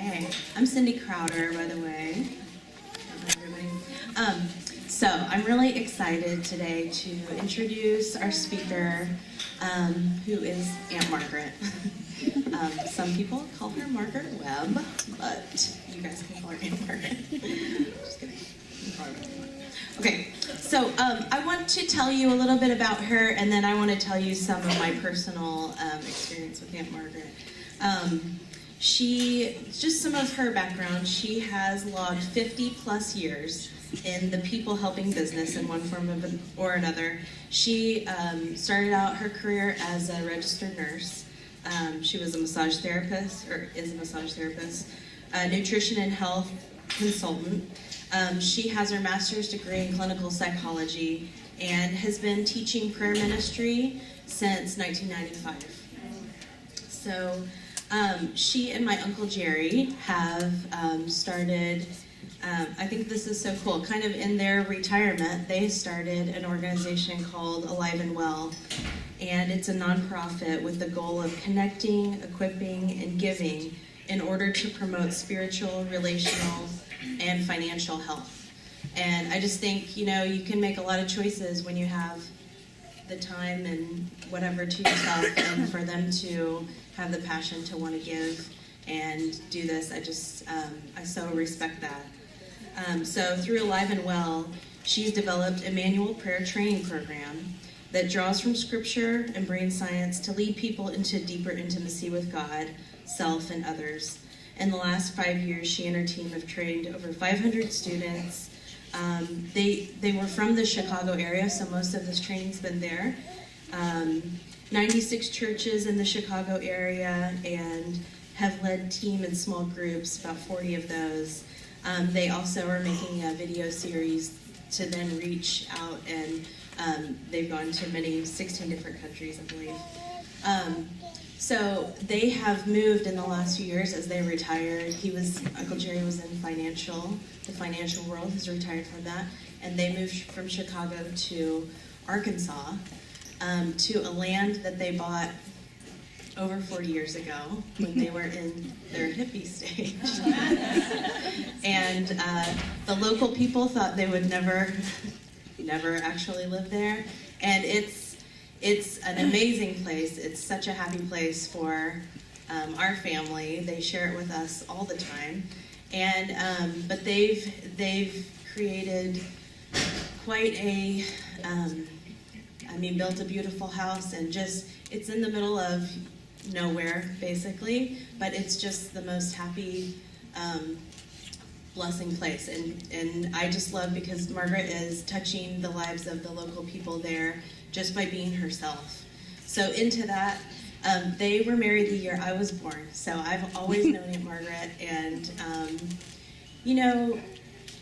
Okay, I'm Cindy Crowder, by the way. Everybody. So I'm really excited today to introduce our speaker, who is Aunt Margaret. Some people call her Margaret Webb, but you guys can call her Aunt Margaret. Just kidding. Okay, so I want to tell you a little bit about her, and then I want to tell you some of my personal experience with Aunt Margaret. Just some of her background, she has logged 50 plus years in the people helping business in one form or another. She started out her career as a registered nurse. She was a massage therapist, or is a massage therapist, a nutrition and health consultant. She has her master's degree in clinical psychology and has been teaching prayer ministry since 1995. So she and my Uncle Jerry have started, I think this is so cool, kind of in their retirement, they started an organization called Alive and Well, and it's a nonprofit with the goal of connecting, equipping, and giving in order to promote spiritual, relational, and financial health. And I just think, you know, you can make a lot of choices when you have the time and whatever to yourself, and for them to have the passion to want to give and do this, I so respect that. So through Alive and Well, she's developed a manual prayer training program that draws from scripture and brain science to lead people into deeper intimacy with God, self, and others. In the last 5 years, she and her team have trained over 500 students. They were from the Chicago area, so most of this training's been there. 96 churches in the Chicago area, and have led team and small groups, about 40 of those. They also are making a video series to then reach out, and they've gone to 16 different countries, I believe. So they have moved in the last few years as they retired. Uncle Jerry was in the financial world, he's retired from that, and they moved from Chicago to Arkansas, to a land that they bought over 40 years ago when they were in their hippie stage. And the local people thought they would never actually live there. And it's an amazing place. It's such a happy place for our family. They share it with us all the time. And but they've created quite a built a beautiful house, and just it's in the middle of nowhere basically, but it's just the most happy blessing place, and I just love because Margaret is touching the lives of the local people there just by being herself. So into that, they were married the year I was born, so I've always known Aunt Margaret, and you know,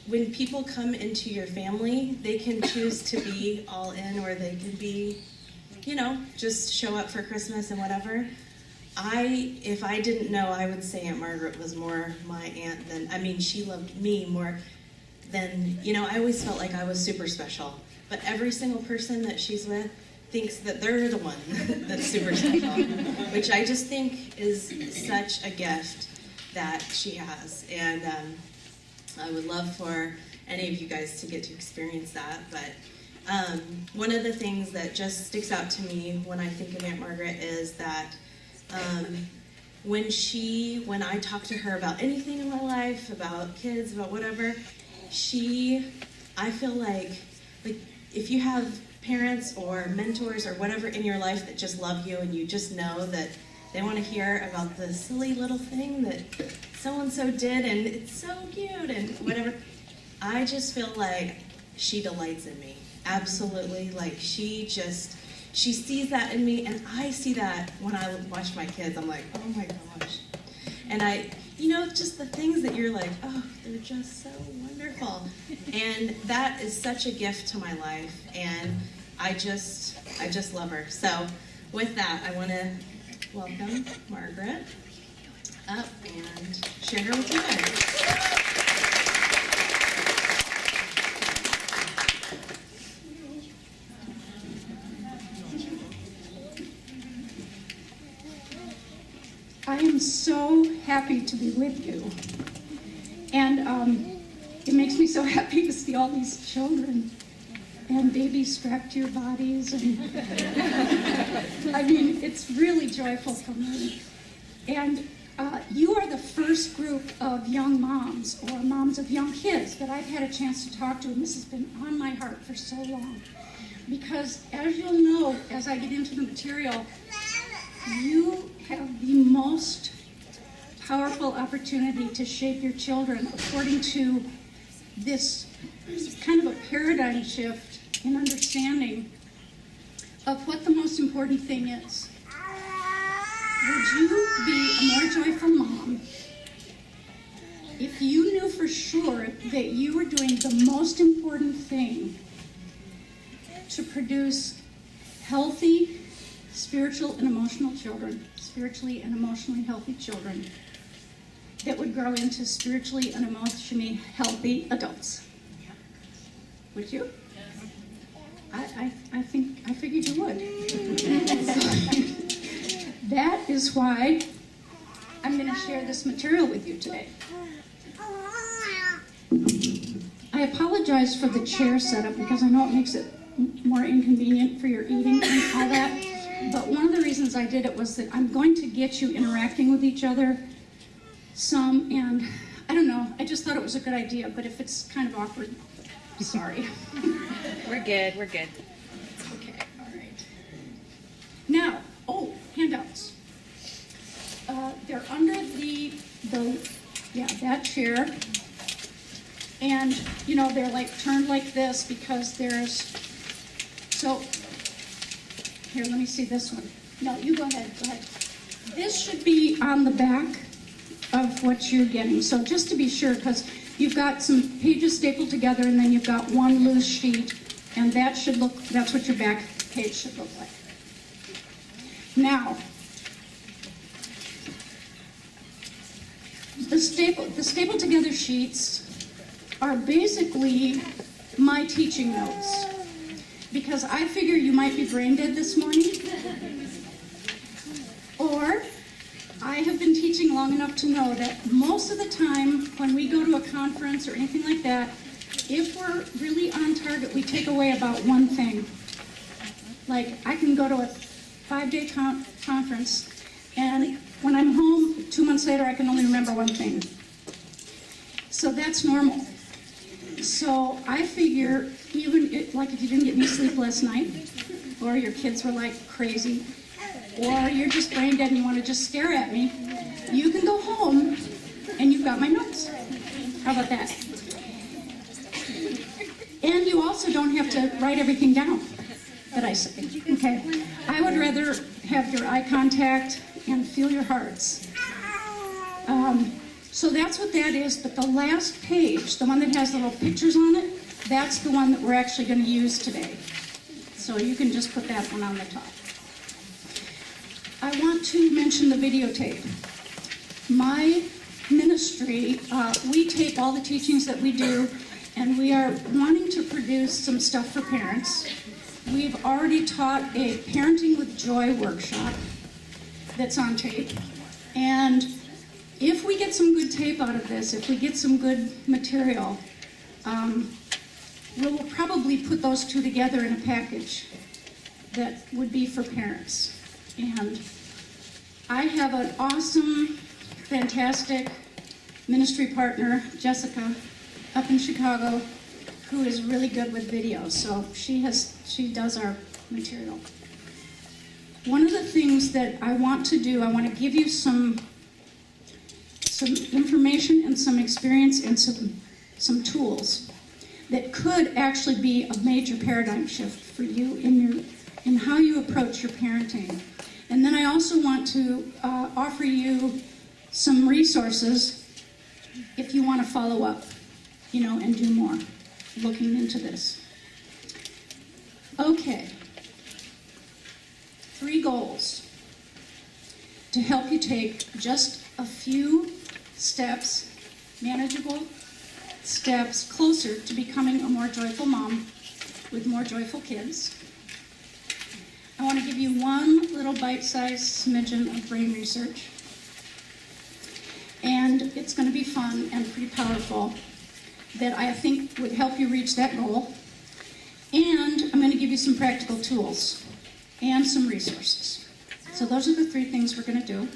when people come into your family, they can choose to be all in, or they can be, you know, just show up for Christmas and whatever. If I didn't know, I would say Aunt Margaret was more my aunt than, she loved me more than, you know, I always felt like I was super special. But every single person that she's with thinks that they're the one that's super special, which I just think is such a gift that she has. And I would love for any of you guys to get to experience that. But one of the things that just sticks out to me when I think of Aunt Margaret is that when I talk to her about anything in my life, about kids, about whatever, I feel like if you have parents or mentors or whatever in your life that just love you, and you just know that they want to hear about the silly little thing that so-and-so did, and it's so cute, and whatever, I just feel like she delights in me. Absolutely. Like she sees that in me, and I see that when I watch my kids. I'm like, oh my gosh. And just the things that you're like, oh, they're just so wonderful. And that is such a gift to my life, and I just love her. So with that, I want to welcome Margaret up and share her with you guys. I am so happy to be with you. And it makes me so happy to see all these children and babies strapped to your bodies. And I mean, it's really joyful for me. And you are the first group of young moms or moms of young kids that I've had a chance to talk to, and this has been on my heart for so long. Because as you'll know, as I get into the material, you have the most powerful opportunity to shape your children according to this kind of a paradigm shift in understanding of what the most important thing is. Would you be a more joyful mom if you knew for sure that you were doing the most important thing to produce healthy, spiritual and emotional children, spiritually and emotionally healthy children that would grow into spiritually and emotionally healthy adults? Would you? I figured you would. That is why I'm going to share this material with you today. I apologize for the chair setup because I know it makes it more inconvenient for your eating and all that. But one of the reasons I did it was that I'm going to get you interacting with each other some, and I don't know, I just thought it was a good idea, but if it's kind of awkward, sorry. We're good, we're good. Okay, all right. Now, handouts. They're under that chair. And, you know, they're like turned like this because so, here, let me see this one. No, you go ahead. This should be on the back of what you're getting. So just to be sure, because you've got some pages stapled together and then you've got one loose sheet, and that's what your back page should look like. Now, the stapled together sheets are basically my teaching notes, because I figure you might be brain dead this morning, or I have been teaching long enough to know that most of the time when we go to a conference or anything like that, if we're really on target, we take away about one thing. Like, I can go to a 5-day conference, and when I'm home 2 months later, I can only remember one thing. So that's normal. So I figure, like if you didn't get any sleep last night, or your kids were like crazy, or you're just brain dead and you want to just stare at me, you can go home and you've got my notes. How about that? And you also don't have to write everything down that I say, okay? I would rather have your eye contact and feel your hearts. So that's what that is, but the last page, the one that has the little pictures on it, that's the one that we're actually going to use today. So you can just put that one on the top. I want to mention the videotape. My ministry, we tape all the teachings that we do, and we are wanting to produce some stuff for parents. We've already taught a Parenting with Joy workshop that's on tape. And if we get some good tape out of this, if we get some good material, we'll probably put those two together in a package that would be for parents. And I have an awesome, fantastic ministry partner, Jessica, up in Chicago, who is really good with video. So she does our material. One of the things that I want to do, I want to give you some information and some experience and some tools that could actually be a major paradigm shift for you in how you approach your parenting. And then I also want to offer you some resources if you want to follow up, and do more looking into this. Okay. 3 goals to help you take just a few steps, manageable steps, closer to becoming a more joyful mom with more joyful kids. I want to give you one little bite-sized smidgen of brain research. And it's going to be fun and pretty powerful that I think would help you reach that goal. And I'm going to give you some practical tools and some resources. So those are the three things we're going to do.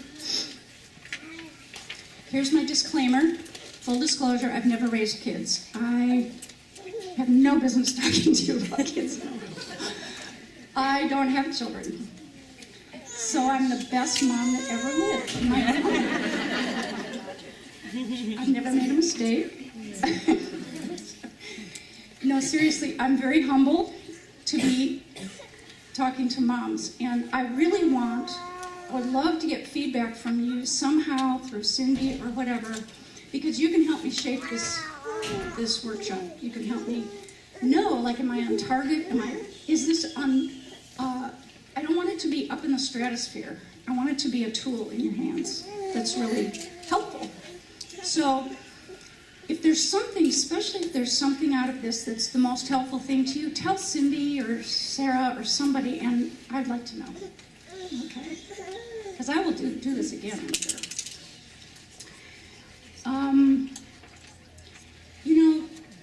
Here's my disclaimer. Full disclosure, I've never raised kids. I have no business talking to you about kids. I don't have children. So I'm the best mom that ever lived in my life. I've never made a mistake. No, seriously, I'm very humbled to be talking to moms. And I really would love to get feedback from you somehow through Cindy or whatever, because you can help me shape this workshop. You can help me know, like, am I on target? Is this on, I don't want it to be up in the stratosphere. I want it to be a tool in your hands that's really helpful. So if there's something, especially if there's something out of this that's the most helpful thing to you, tell Cindy or Sarah or somebody, and I'd like to know. Okay? Because I will do this again, I'm sure.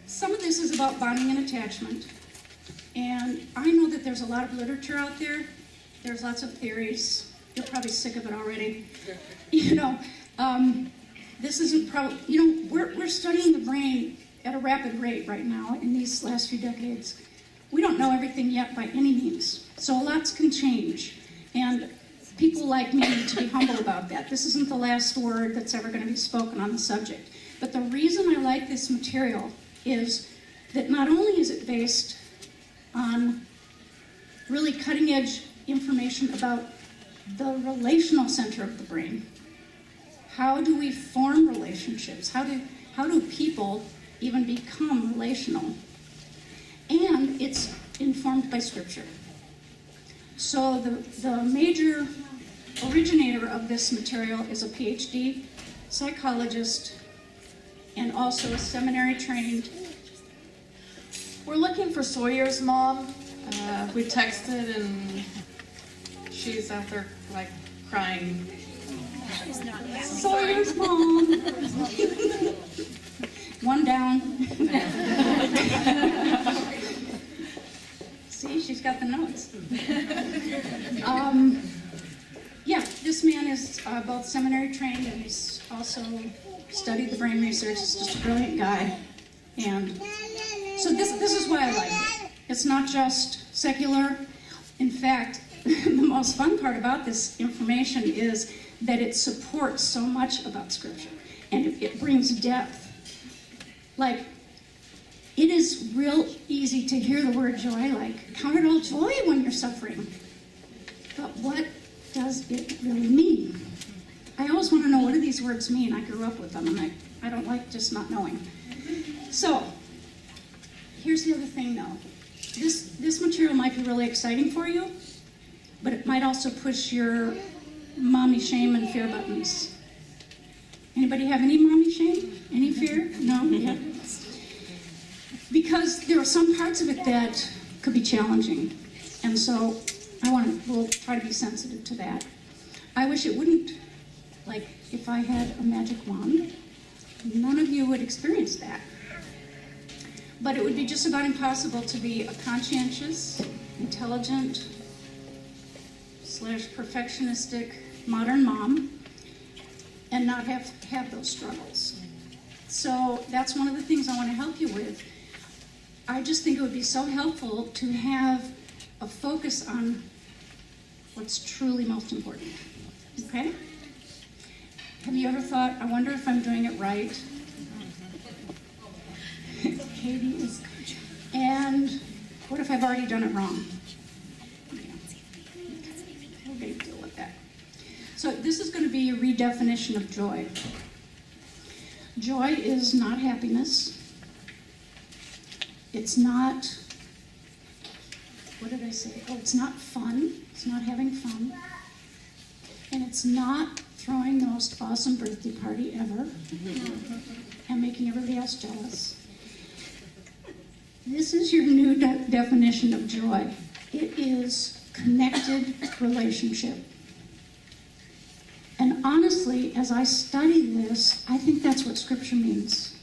Some of this is about bonding and attachment. And I know that there's a lot of literature out there. There's lots of theories. You're probably sick of it already. This isn't probably, we're studying the brain at a rapid rate right now in these last few decades. We don't know everything yet by any means. So lots can change. And people like me need to be humble about that. This isn't the last word that's ever going to be spoken on the subject. But the reason I like this material is that not only is it based on really cutting-edge information about the relational center of the brain. How do we form relationships? How do people even become relational? And it's informed by Scripture. So the major originator of this material is a PhD psychologist and also a seminary trained. We're looking for Sawyer's mom. We texted and she's out there like crying. She's not happy. Sawyer's mom. One down. See, she's got the notes. This man is both seminary trained and he's also studied the brain research. He's just a brilliant guy. And so this is why I like it. It's not just secular. In fact, the most fun part about this information is that it supports so much about Scripture. And it brings depth. Like, it is real easy to hear the word joy, like, count it all joy when you're suffering. But what does it really mean? I always want to know, what do these words mean? I grew up with them, and I don't like just not knowing. So, here's the other thing, though. This material might be really exciting for you, but it might also push your mommy shame and fear buttons. Anybody have any mommy shame? Any fear? No? Yeah. Because there are some parts of it that could be challenging. And so we'll try to be sensitive to that. I wish it wouldn't, like, if I had a magic wand, none of you would experience that. But it would be just about impossible to be a conscientious, intelligent, /perfectionistic modern mom and not have those struggles. So that's one of the things I want to help you with. I just think it would be so helpful to have a focus on what's truly most important. Okay? Have you ever thought, I wonder if I'm doing it right? Katie is. And what if I've already done it wrong? We're going to deal with that. So this is going to be a redefinition of joy. Joy is not happiness. It's not, what did I say? Oh, it's not fun. It's not having fun. And it's not throwing the most awesome birthday party ever and making everybody else jealous. This is your new definition of joy. It is connected relationship. And honestly, as I study this, I think that's what Scripture means.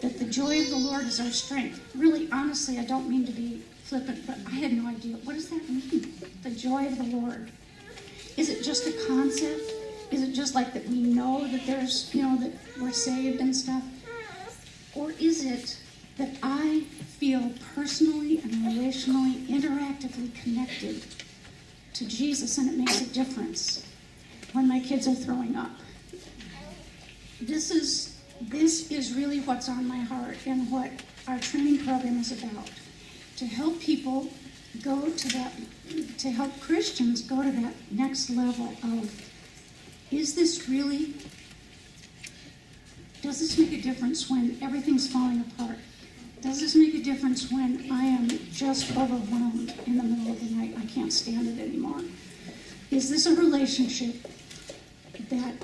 That the joy of the Lord is our strength. Really, honestly, I don't mean to be flippant, but I had no idea. What does that mean? The joy of the Lord. Is it just a concept? Is it just like that we know that there's, that we're saved and stuff? Or is it that I feel personally and relationally, interactively connected to Jesus, and it makes a difference when my kids are throwing up? This is really what's on my heart and what our training program is about. To help people go to that, to help Christians go to that next level of, is this really, does this make a difference when everything's falling apart? Does this make a difference when I am just overwhelmed in the middle of the night? I can't stand it anymore. Is this a relationship that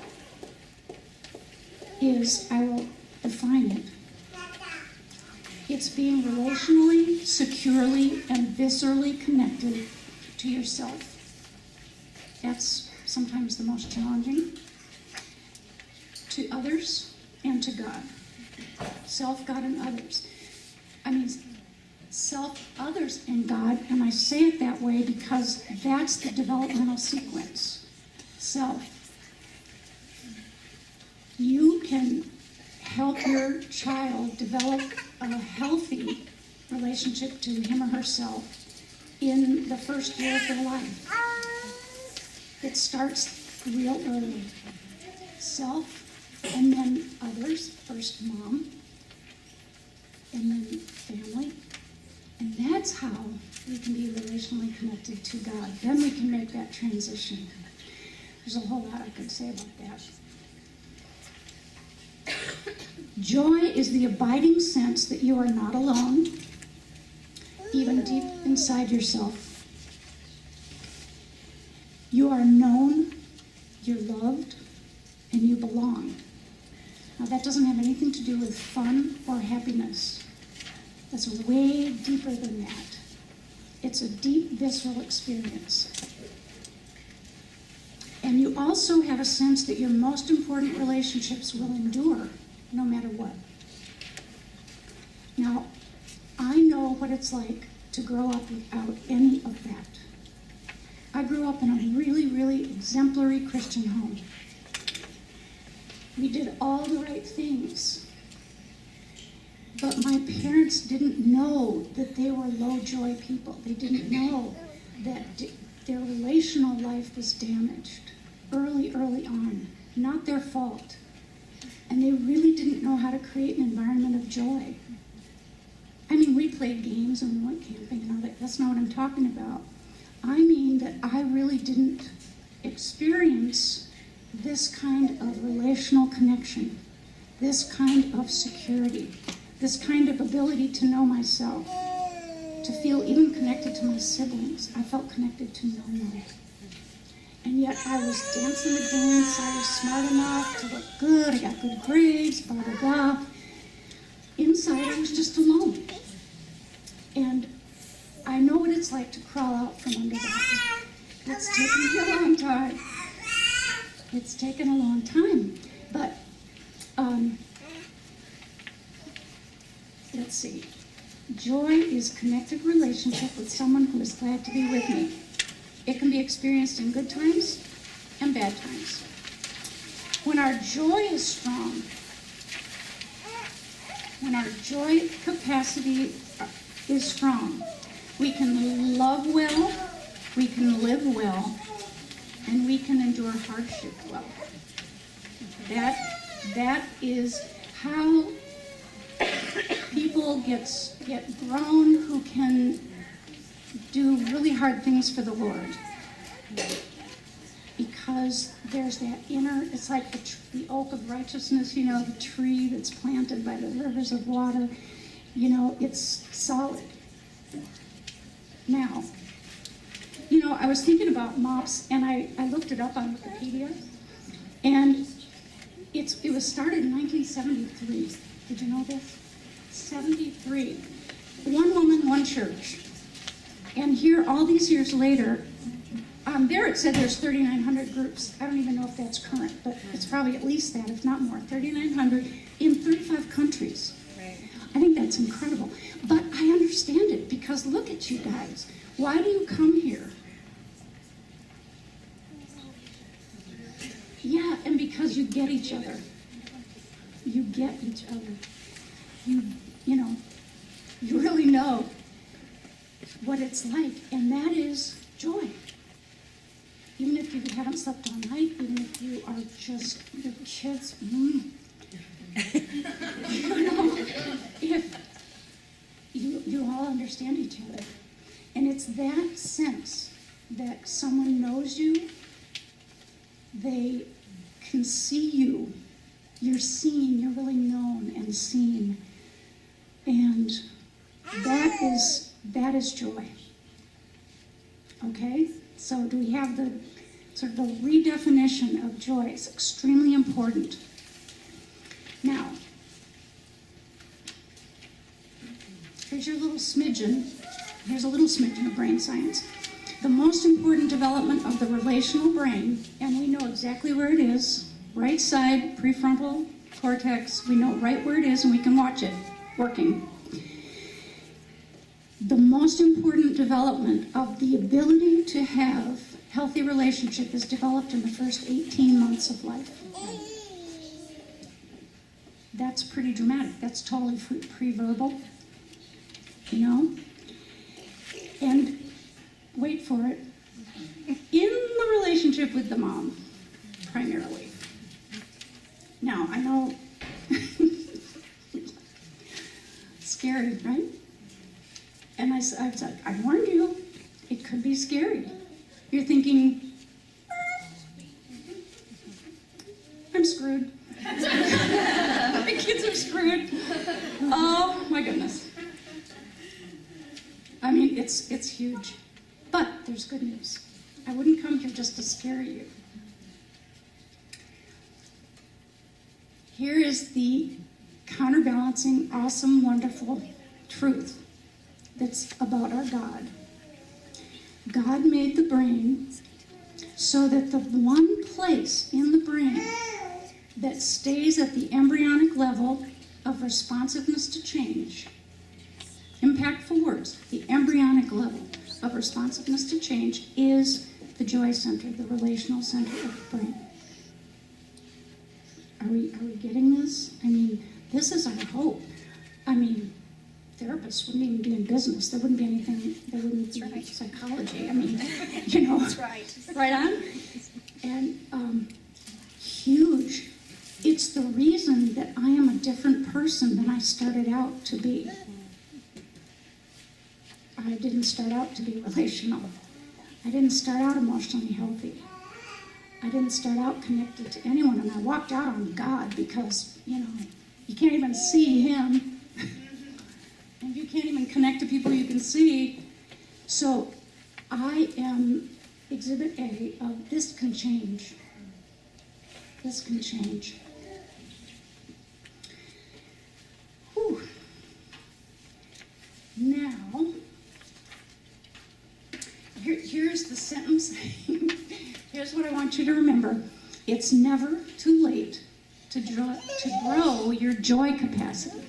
is, I will define it, it's being relationally, securely, and viscerally connected to yourself. That's sometimes the most challenging. To others and to God. Self, God, and others. I mean, self, others, and God, and I say it that way because that's the developmental sequence. Self. You can help your child develop a healthy relationship to him or herself in the first year of their life. It starts real early. Self, and then others, first mom, and then family. And that's how we can be relationally connected to God. Then we can make that transition. There's a whole lot I could say about that. Joy is the abiding sense that you are not alone, even deep inside yourself. You are known, you're loved, and you belong. Now that doesn't have anything to do with fun or happiness. That's way deeper than that. It's a deep, visceral experience. And you also have a sense that your most important relationships will endure no matter what. Now, I know what it's like to grow up without any of that. I grew up in a really, really exemplary Christian home. We did all the right things. But my parents didn't know that they were low joy people. They didn't know that their relational life was damaged early on. Not their fault. And they really didn't know how to create an environment of joy. I mean, we played games and we went camping and all that. That's not what I'm talking about. I mean that I really didn't experience this kind of relational connection, this kind of security, this kind of ability to know myself, to feel even connected to my siblings. I felt connected to no one. And yet I was dancing the dance, I was smart enough to look good, I got good grades, blah, blah, blah. Inside I was just alone. And I know what it's like to crawl out from under that. It's taken me a long time. It's taken a long time. But, let's see. Joy is connected relationship with someone who is glad to be with me. It can be experienced in good times and bad times. When our joy is strong, when our joy capacity is strong, we can love well, we can live well, and we can endure hardship well. That is how people get grown who can do really hard things for the Lord. Because there's that inner, it's like the oak of righteousness, the tree that's planted by the rivers of water. It's solid. Now, I was thinking about MOPS, and I looked it up on Wikipedia, and it was started in 1973. Did you know this? 73. One woman, one church. And here, all these years later, There it said there's 3,900 groups. I don't even know if that's current, but it's probably at least that, if not more. 3,900 in 35 countries. Right. I think that's incredible. But I understand it because look at you guys. Why do you come here? Yeah, and because you get each other. You get each other. You know, you really know what it's like, and that is joy. Even if you haven't slept all night, even if you are just your kids, you know, if you all understand each other. And it's that sense that someone knows you, they can see you, you're seen, you're really known and seen. And that is joy. Okay? So do we have the sort of the redefinition of joy? It's extremely important. Now, here's your little smidgen. Here's a little smidgen of brain science. The most important development of the relational brain, and we know exactly where it is, right side, prefrontal cortex, we know right where it is and we can watch it working. The most important development of the ability to have healthy relationship is developed in the first 18 months of life. That's pretty dramatic. That's totally pre-verbal, you know? And wait for it, in the relationship with the mom, primarily. Now, I know, scary, right? And I said, I warned you, it could be scary. You're thinking, I'm screwed. My kids are screwed. Oh my goodness. I mean, it's huge. But there's good news. I wouldn't come here just to scare you. Here is the counterbalancing, awesome, wonderful truth that's about our God. God made the brain so that the one place in the brain that stays at the embryonic level of responsiveness to change, impactful words, the embryonic level of responsiveness to change is the joy center, the relational center of the brain. Are we getting this? I mean, this is our hope. I mean, therapists wouldn't even be in business. There wouldn't be anything, there wouldn't be psychology. I mean, you know. That's right. Right on? And huge. It's the reason that I am a different person than I started out to be. I didn't start out to be relational. I didn't start out emotionally healthy. I didn't start out connected to anyone, and I walked out on God because, you know, you can't even see Him, and you can't even connect to people you can see. So I am Exhibit A of this can change. This can change. Whew. Now, here's the sentence. Here's what I want you to remember. It's never too late to grow your joy capacity.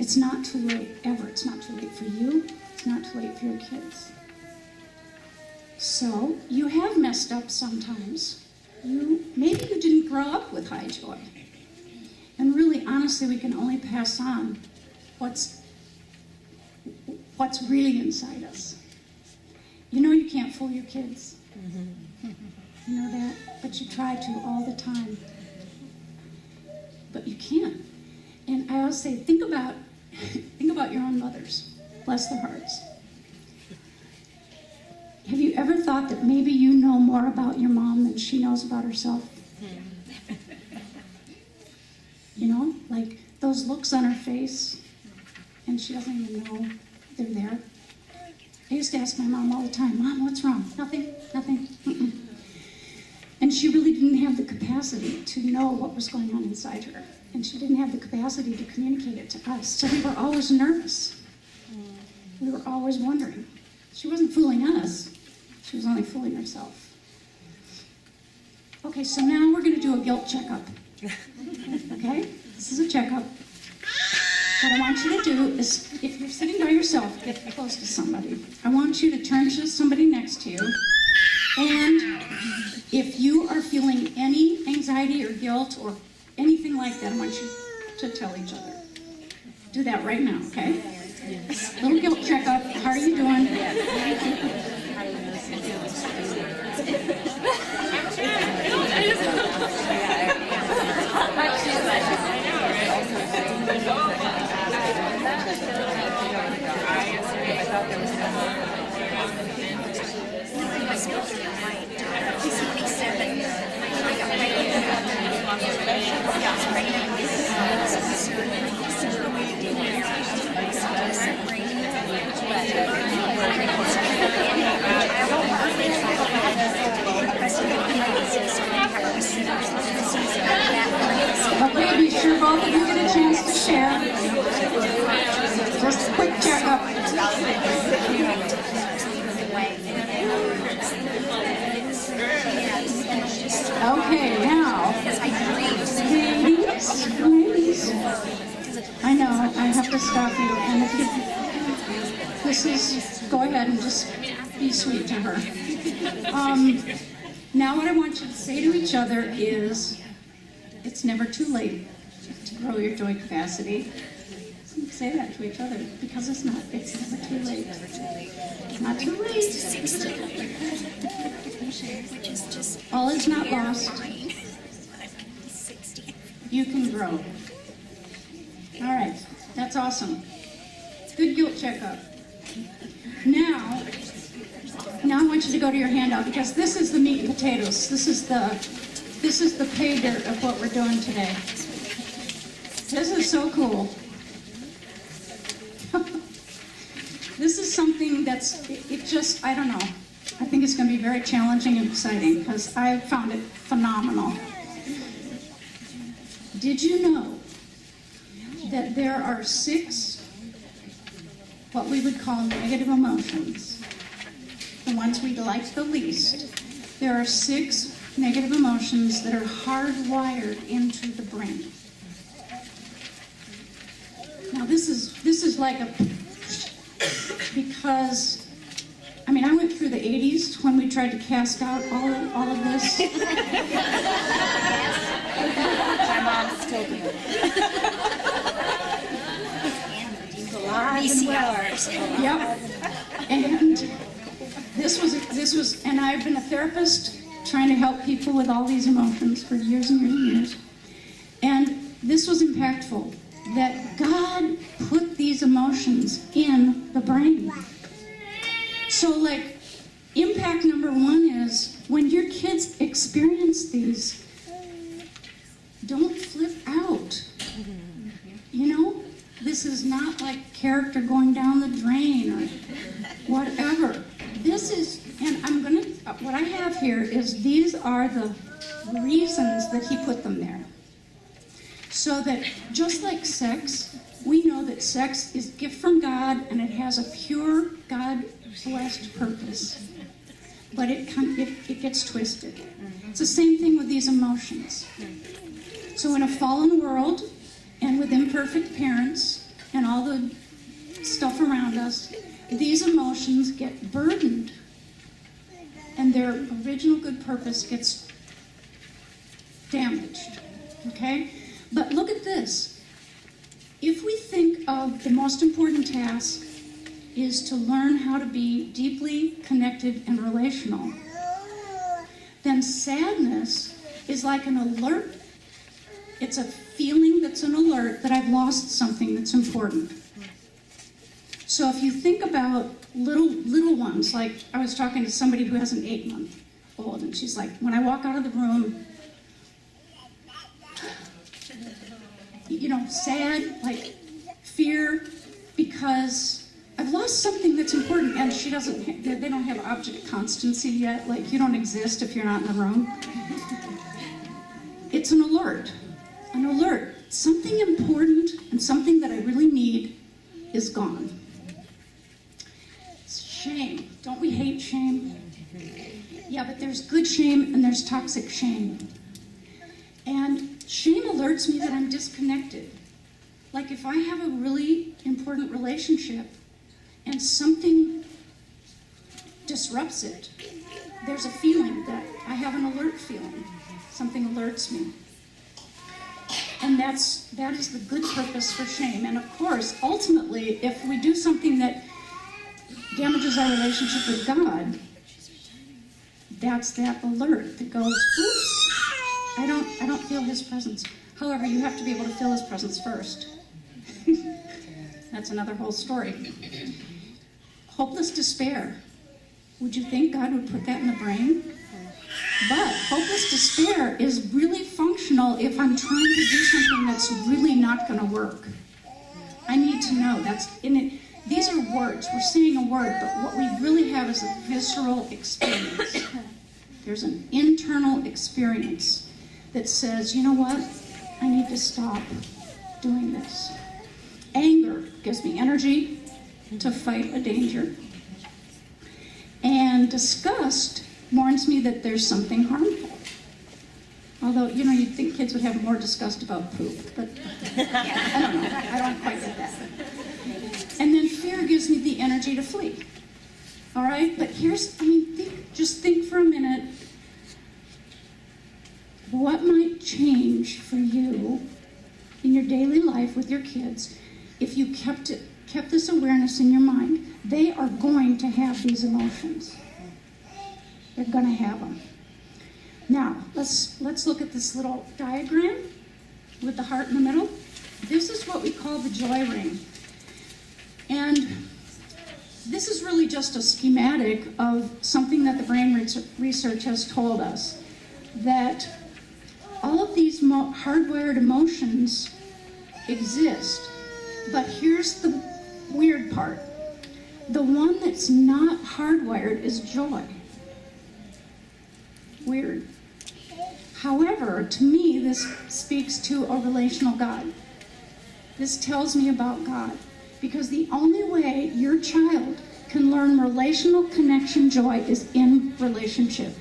It's not too late, ever. It's not too late for you. It's not too late for your kids. So, you have messed up sometimes. Maybe you didn't grow up with high joy. And really, honestly, we can only pass on what's really inside us. You know you can't fool your kids. You know that? But you try to all the time. But you can't. And I always say, think about your own mothers. Bless their hearts. Have you ever thought that maybe you know more about your mom than she knows about herself? You know, like those looks on her face, and she doesn't even know they're there. I used to ask my mom all the time, Mom, what's wrong? Nothing. Mm-mm. And she really didn't have the capacity to know what was going on inside her. And she didn't have the capacity to communicate it to us. So we were always nervous. We were always wondering. She wasn't fooling us. She She was only fooling herself. Okay, so now we're going to do a guilt checkup. Okay? This is a checkup. What I want you to do is, if you're sitting by yourself, get close to somebody. I want you to turn to somebody next to you. And if you are feeling any anxiety or guilt or anything like that, I want you to tell each other. Do that right now, okay? Little guilt checkup. How are you doing? Okay, be sure both of you get a chance to share. Just a quick checkup. Okay, now, ladies, I know, I have to stop you, and if you, this is, go ahead and just be sweet to her. Now what I want you to say to each other is, it's never too late to grow your joy capacity. Say that to each other, because it's not. It's never too late. It's not too late. All is not lost. You can grow. All right, that's awesome. Good guilt checkup. Now I want you to go to your handout, because this is the meat and potatoes. This is the pay dirt of what we're doing today. This is so cool. This is something that's, it just, I don't know. I think it's going to be very challenging and exciting, because I found it phenomenal. Did you know that there are 6 what we would call negative emotions? The ones we like the least. There are 6 negative emotions that are hardwired into the brain. Now this is like a, because, I mean, I went through the 80s when we tried to cast out all of this. My mom still doing VCRs. Yep. And this was, and I've been a therapist trying to help people with all these emotions for years and years and years. And this was impactful, that God put these emotions in the brain. So like, impact number 1 is, when your kids experience these, don't flip out. You know, this is not like character going down the drain or whatever. This is, and what I have here is, these are the reasons that he put them there. So that just like sex, we know that sex is a gift from God, and it has a pure, God-blessed purpose. But it gets twisted. It's the same thing with these emotions. So in a fallen world, and with imperfect parents, and all the stuff around us, these emotions get burdened, and their original good purpose gets damaged, okay? But look at this. If we think of the most important task is to learn how to be deeply connected and relational, then sadness is like an alert. It's a feeling that's an alert that I've lost something that's important. So if you think about little ones, like I was talking to somebody who has an 8-month-old, and she's like, when I walk out of the room, you know, sad, like fear, because I've lost something that's important, and they don't have object constancy yet, like you don't exist if you're not in the room. It's an alert. Something important and something that I really need is gone. Shame. Don't we hate shame? Yeah, but there's good shame and there's toxic shame. And shame alerts me that I'm disconnected. Like if I have a really important relationship and something disrupts it, there's a feeling that I have an alert feeling. Something alerts me. And that is the good purpose for shame. And of course, ultimately, if we do something that damages our relationship with God, that's that alert that goes, oops, I don't feel his presence. However, you have to be able to feel his presence first. That's another whole story. Hopeless despair. Would you think God would put that in the brain? But hopeless despair is really functional if I'm trying to do something that's really not going to work. I need to know. That's in it. These are words. We're saying a word, but what we really have is a visceral experience. There's an internal experience that says, you know what? I need to stop doing this. Anger gives me energy to fight a danger. And disgust warns me that there's something harmful. Although, you'd think kids would have more disgust about poop, but I don't know. I don't quite get that. And then fear gives me the energy to flee. All right? But just think for a minute. What might change for you in your daily life with your kids if you kept this awareness in your mind? They are going to have these emotions. They're going to have them. Now, let's look at this little diagram with the heart in the middle. This is what we call the joy ring. And this is really just a schematic of something that the brain research has told us, that all of these hardwired emotions exist. But here's the weird part. The one that's not hardwired is joy. Weird. However, to me, this speaks to a relational God. This tells me about God. Because the only way your child can learn relational connection joy is in relationship.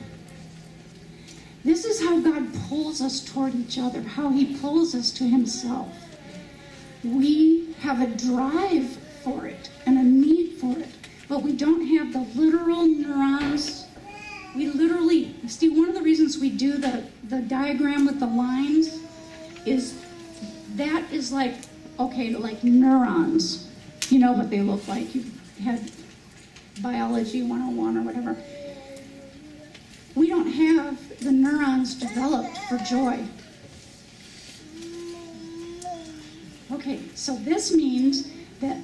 This is how God pulls us toward each other, how he pulls us to himself. We have a drive for it and a need for it, but we don't have the literal neurons. We literally, see, one of the reasons we do the diagram with the lines is that is like neurons. You know what they look like. You had biology 101 or whatever. We don't have the neurons developed for joy. Okay, so this means that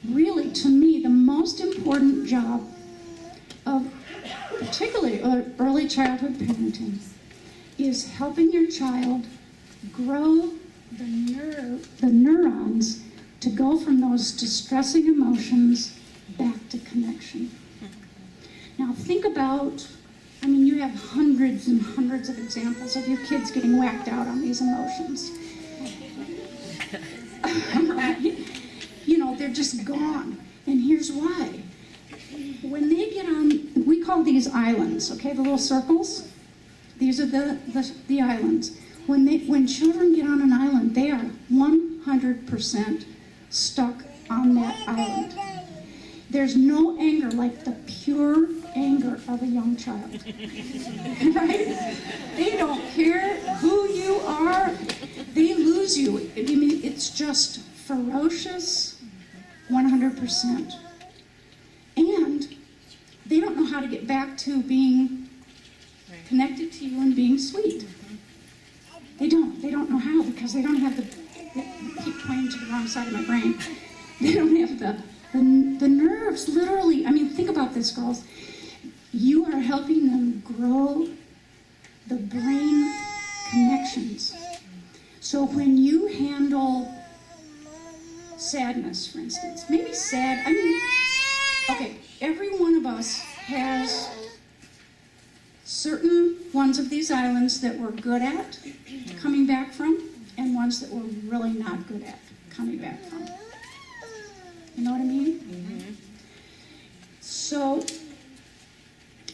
really, to me, the most important job of particularly early childhood parenting is helping your child grow the neurons to go from those distressing emotions back to connection. Now think about, you have hundreds and hundreds of examples of your kids getting whacked out on these emotions. Right? They're just gone. And here's why. When they get on, we call these islands, okay, the little circles. These are the islands. When children get on an island, they are 100% stuck on that island. There's no anger like the pure anger of a young child. Right? They don't care who you are. They lose you. It's just ferocious, 100%. And they don't know how to get back to being connected to you and being sweet. They don't know how, because they don't have they keep pointing to the wrong side of my brain. They don't have the nerves, literally. Think about this, girls. You are helping them grow the brain connections. So when you handle sadness, for instance, maybe sad, okay, every one of us has certain ones of these islands that we're good at coming back from, and ones that we're really not good at coming back from. You know what I mean? Mm-hmm. So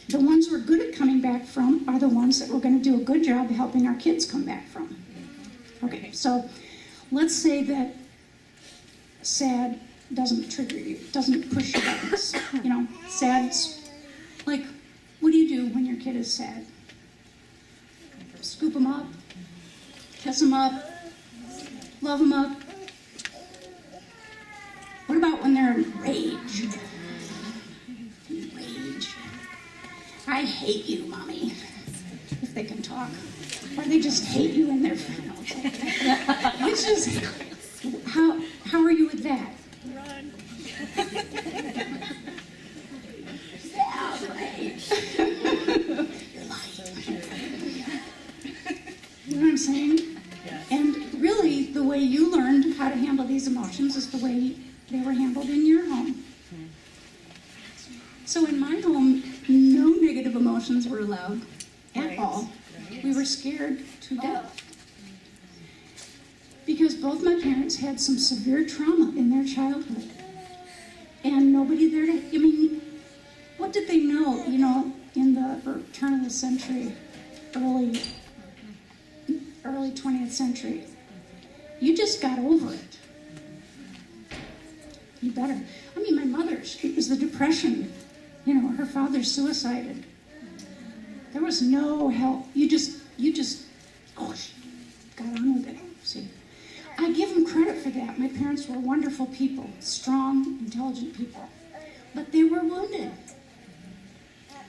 the ones we're good at coming back from are the ones that we're going to do a good job helping our kids come back from. Okay, so let's say that sad doesn't trigger you, doesn't push your buttons. You know, sad's like, what do you do when your kid is sad? Scoop them up, kiss them up, love them up. What about when they're in rage? Rage. I hate you, Mommy. If they can talk. Or they just hate you in their which is, how are you with that? Run. Yeah, right. You're lying. You know what I'm saying? And really, the way you learned how to handle these emotions is the way they were handled in your home. So in my home, no negative emotions were allowed at all. We were scared to death. Because both my parents had some severe trauma in their childhood. And nobody there to, I mean, what did they know, you know, in the turn of the century, early 20th century? You just got over it. You better. I mean, my mother, it was the Depression. You know, her father suicided. There was no help. You just got on with it. See, I give them credit for that. My parents were wonderful people, strong, intelligent people, but they were wounded.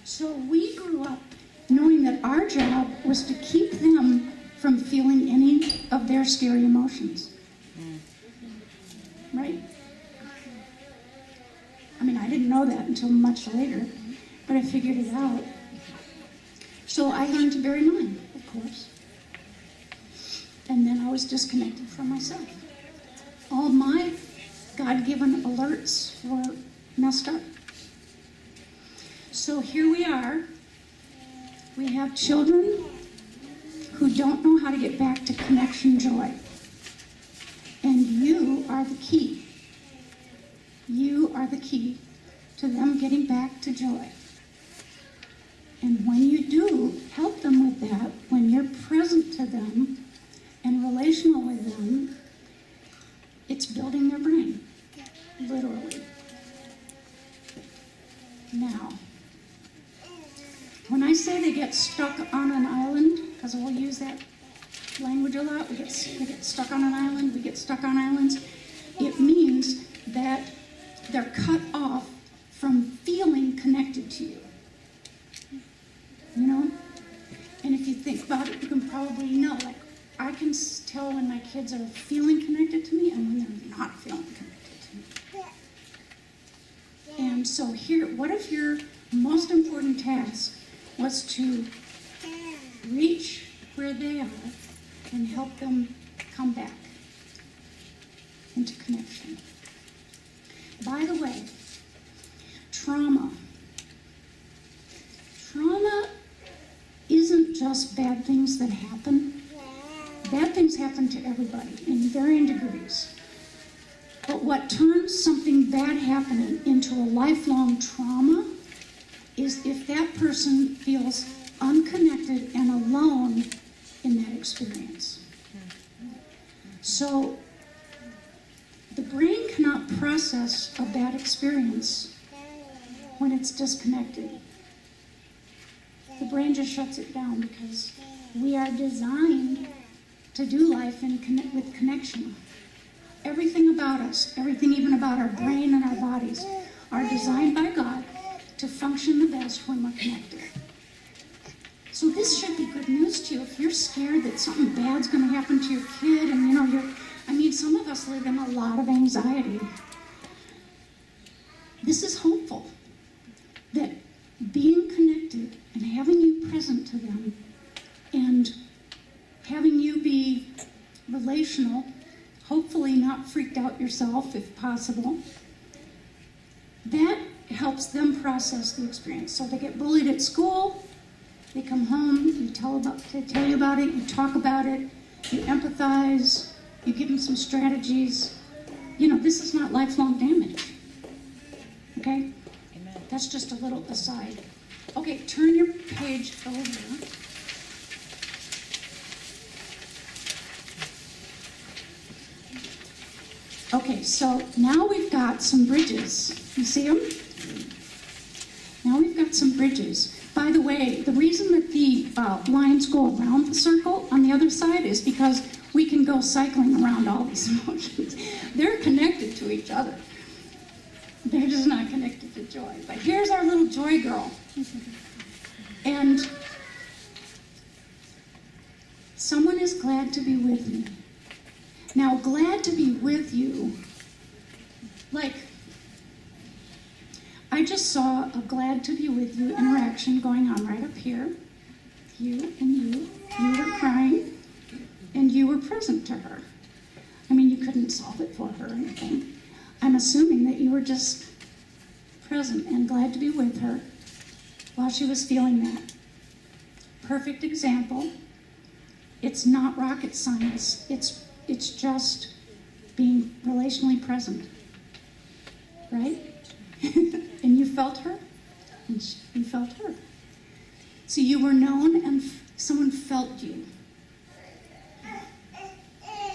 So we grew up knowing that our job was to keep them from feeling any of their scary emotions. Right? I mean, I didn't know that until much later, but I figured it out. So I learned to bury mine, of course. And then I was disconnected from myself. All my God-given alerts were messed up. So here we are. We have children who don't know how to get back to connection joy. And you are the key. You are the key to them getting back to joy. And when you do help them with that, when you're present to them and relational with them, it's building their brain, literally. Now, when I say they get stuck on an island, because we'll use that language a lot, we get stuck on an island, we get stuck on islands, it means that they're cut off from feeling connected to you. You know? And if you think about it, you can probably know, like, I can tell when my kids are feeling connected to me and when they're not feeling connected to me. And so here, what if your most important task was to reach where they are and help them come back into connection? By the way, trauma isn't just bad things that happen. Bad things happen to everybody in varying degrees. But what turns something bad happening into a lifelong trauma is if that person feels unconnected and alone in that experience. So the brain cannot process a bad experience when it's disconnected. The brain just shuts it down because we are designed to do life with connection. Everything about us, everything even about our brain and our bodies, are designed by God to function the best when we're connected. So this should be good news to you. If you're scared that something bad's going to happen to your kid, and you know, some of us live in a lot of anxiety. This is hopeful that being connected and having you present to them and having you be relational, hopefully not freaked out yourself if possible, that helps them process the experience. So they get bullied at school, they come home, they tell you about it, you talk about it, you empathize, you give them some strategies. You know, this is not lifelong damage. Okay? Amen. That's just a little aside. Okay, turn your page over. Okay, so now we've got some bridges. You see them? Now we've got some bridges. By the way, the reason that the lines go around the circle on the other side is because we can go cycling around all these emotions. They're connected to each other. They're just not connected to joy. But here's our little joy girl. And someone is glad to be with me. Now, glad to be with you, like, I just saw a glad to be with you interaction going on right up here. You and you were crying, and you were present to her. I mean, you couldn't solve it for her or anything. I'm assuming that you were just present and glad to be with her while she was feeling that. Perfect example. It's not rocket science. It's just being relationally present, right? And you felt her, and you felt her. So you were known, and someone felt you.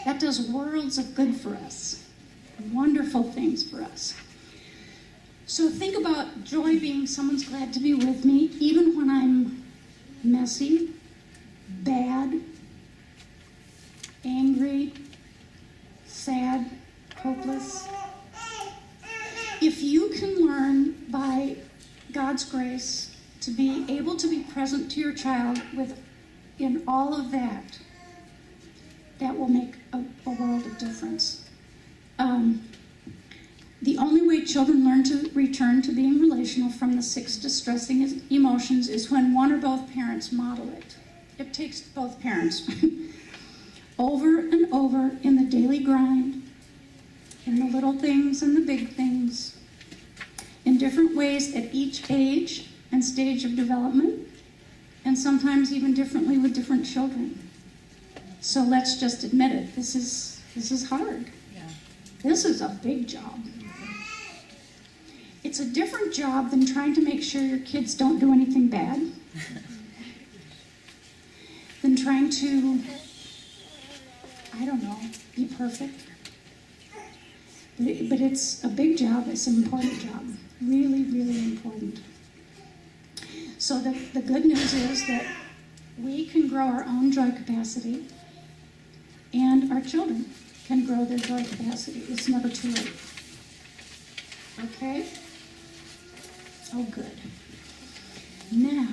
That does worlds of good for us, wonderful things for us. So think about joy being someone's glad to be with me, even when I'm messy, bad, angry, sad, hopeless. If you can learn by God's grace to be able to be present to your child in all of that, that will make a world of difference. The only way children learn to return to being relational from the 6 distressing emotions is when one or both parents model it. It takes both parents. Over and over in the daily grind, in the little things and the big things, in different ways at each age and stage of development, and sometimes even differently with different children. So let's just admit it, this is hard. Yeah. This is a big job. It's a different job than trying to make sure your kids don't do anything bad, than trying to, I don't know, be perfect. But it's a big job, it's an important job. Really, really important. So the good news is that we can grow our own joy capacity, and our children can grow their joy capacity. It's never too late. Okay? Oh, good. Now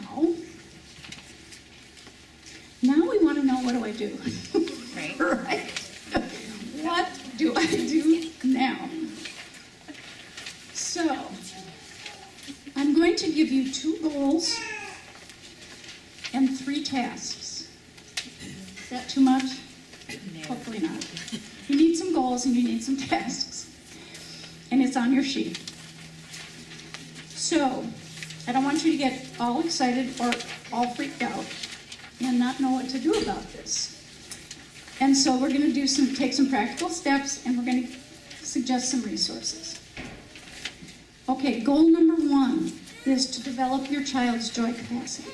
we want to know, what do I do? Right. Right? What do I do now? So, I'm going to give you 2 goals and 3 tasks. Is that too much? No. Hopefully not. You need some goals and you need some tasks. And it's on your sheet. So, I don't want you to get all excited or all freaked out and not know what to do about this. And so we're going to take some practical steps, and we're going to suggest some resources. Okay, goal number 1 is to develop your child's joy capacity.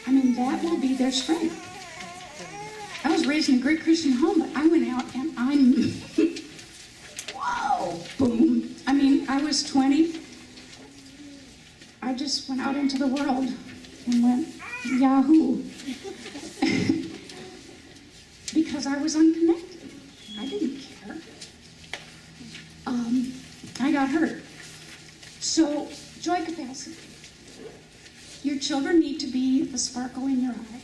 I mean, that will be their strength. I was raised in a great Christian home, but I went out and whoa, boom. I mean, I was 20. I just went out into the world and went, Yahoo. Because I was unconnected. I didn't care. I got hurt. So, joy capacity. Your children need to be the sparkle in your eye.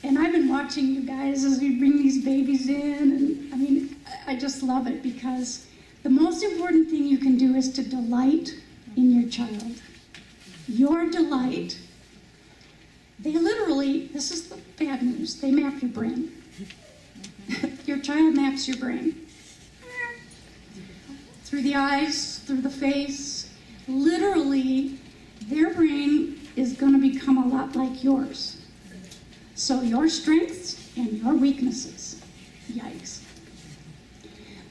And I've been watching you guys as we bring these babies in, and I mean, I just love it, because the most important thing you can do is to delight in your child. Your delight. They literally, this is the bad news, they map your brain. Your child maps your brain. Through the eyes, through the face. Literally, their brain is going to become a lot like yours. So your strengths and your weaknesses. Yikes.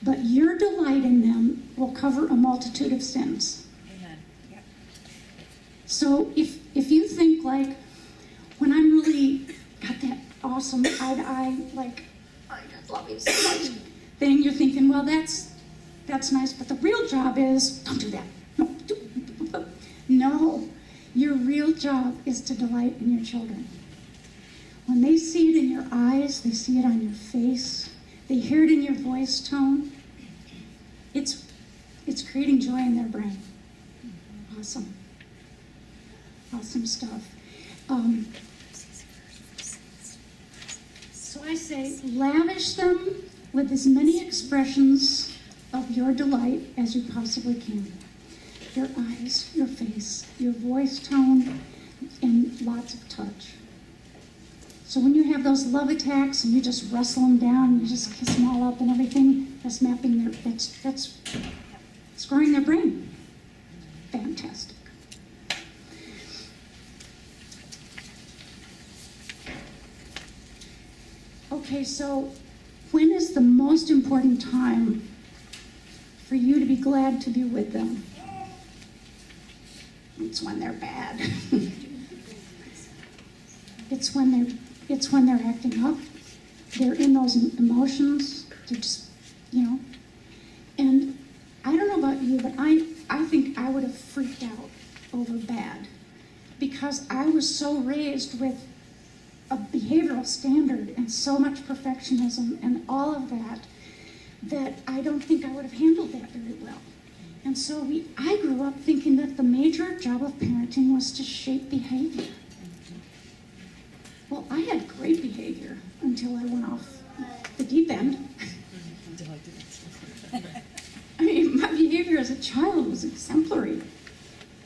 But your delight in them will cover a multitude of sins. Amen. Yep. So if you think like, when I'm really got that awesome eye-to-eye, like, I just love you so much thing, you're thinking, well, that's nice, but the real job is, don't do that. No, your real job is to delight in your children. When they see it in your eyes, they see it on your face, they hear it in your voice tone, it's creating joy in their brain. Awesome. Awesome stuff. So I say, lavish them with as many expressions of your delight as you possibly can. Your eyes, your face, your voice tone, and lots of touch. So when you have those love attacks and you just wrestle them down, you just kiss them all up and everything, that's growing their brain. Fantastic. Okay, so when is the most important time for you to be glad to be with them? It's when they're bad. It's when they're acting up. They're in those emotions. They're just, And I don't know about you, but I think I would have freaked out over bad, because I was so raised with a behavioral standard and so much perfectionism and all of that I don't think I would have handled that very well. And so I grew up thinking that the major job of parenting was to shape behavior. Well, I had great behavior until I went off the deep end. I mean, my behavior as a child was exemplary.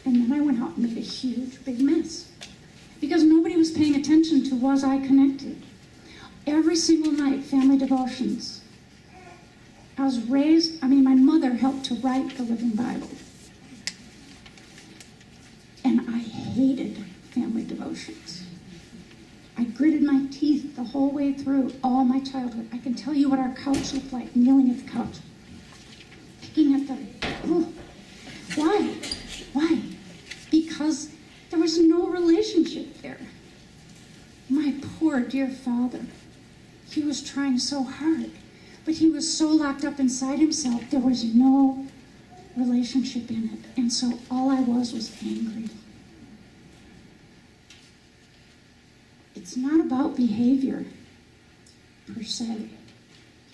And then I went out and made a huge, big mess. Because nobody was paying attention to, was I connected? Every single night, family devotions. I was raised, my mother helped to write the Living Bible. And I hated family devotions. I gritted my teeth the whole way through all my childhood. I can tell you what our couch looked like, kneeling at the couch. Picking at the, Why? Why? Because there was no relationship there. My poor dear father, he was trying so hard, but he was so locked up inside himself, there was no relationship in it. And so all I was angry. It's not about behavior, per se.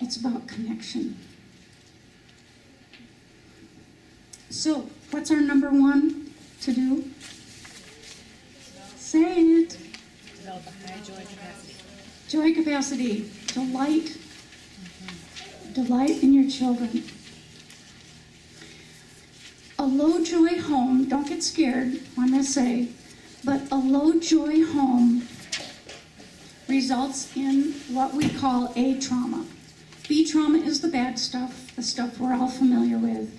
It's about connection. So, what's our number one to do? Say it. Develop a high joy capacity. Joy capacity. Delight. Delight in your children. A low joy home, don't get scared, I'm going to say, but a low joy home results in what we call A trauma. B trauma is the bad stuff, the stuff we're all familiar with.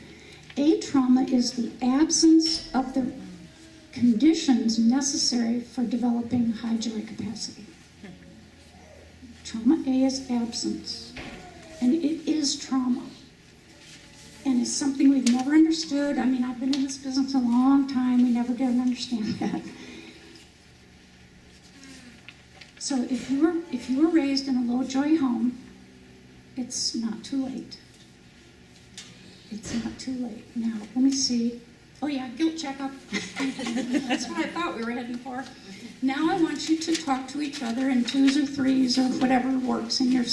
A trauma is the absence of the conditions necessary for developing high joy capacity. Trauma A is absence, and it is trauma. And it's something we've never understood. I've been in this business a long time. We never did understand that. So if you were raised in a low joy home, it's not too late. It's not too late. Now, let me see. Oh yeah, guilt checkup. That's what I thought we were heading for. Now I want you to talk to each other in twos or threes or whatever works in your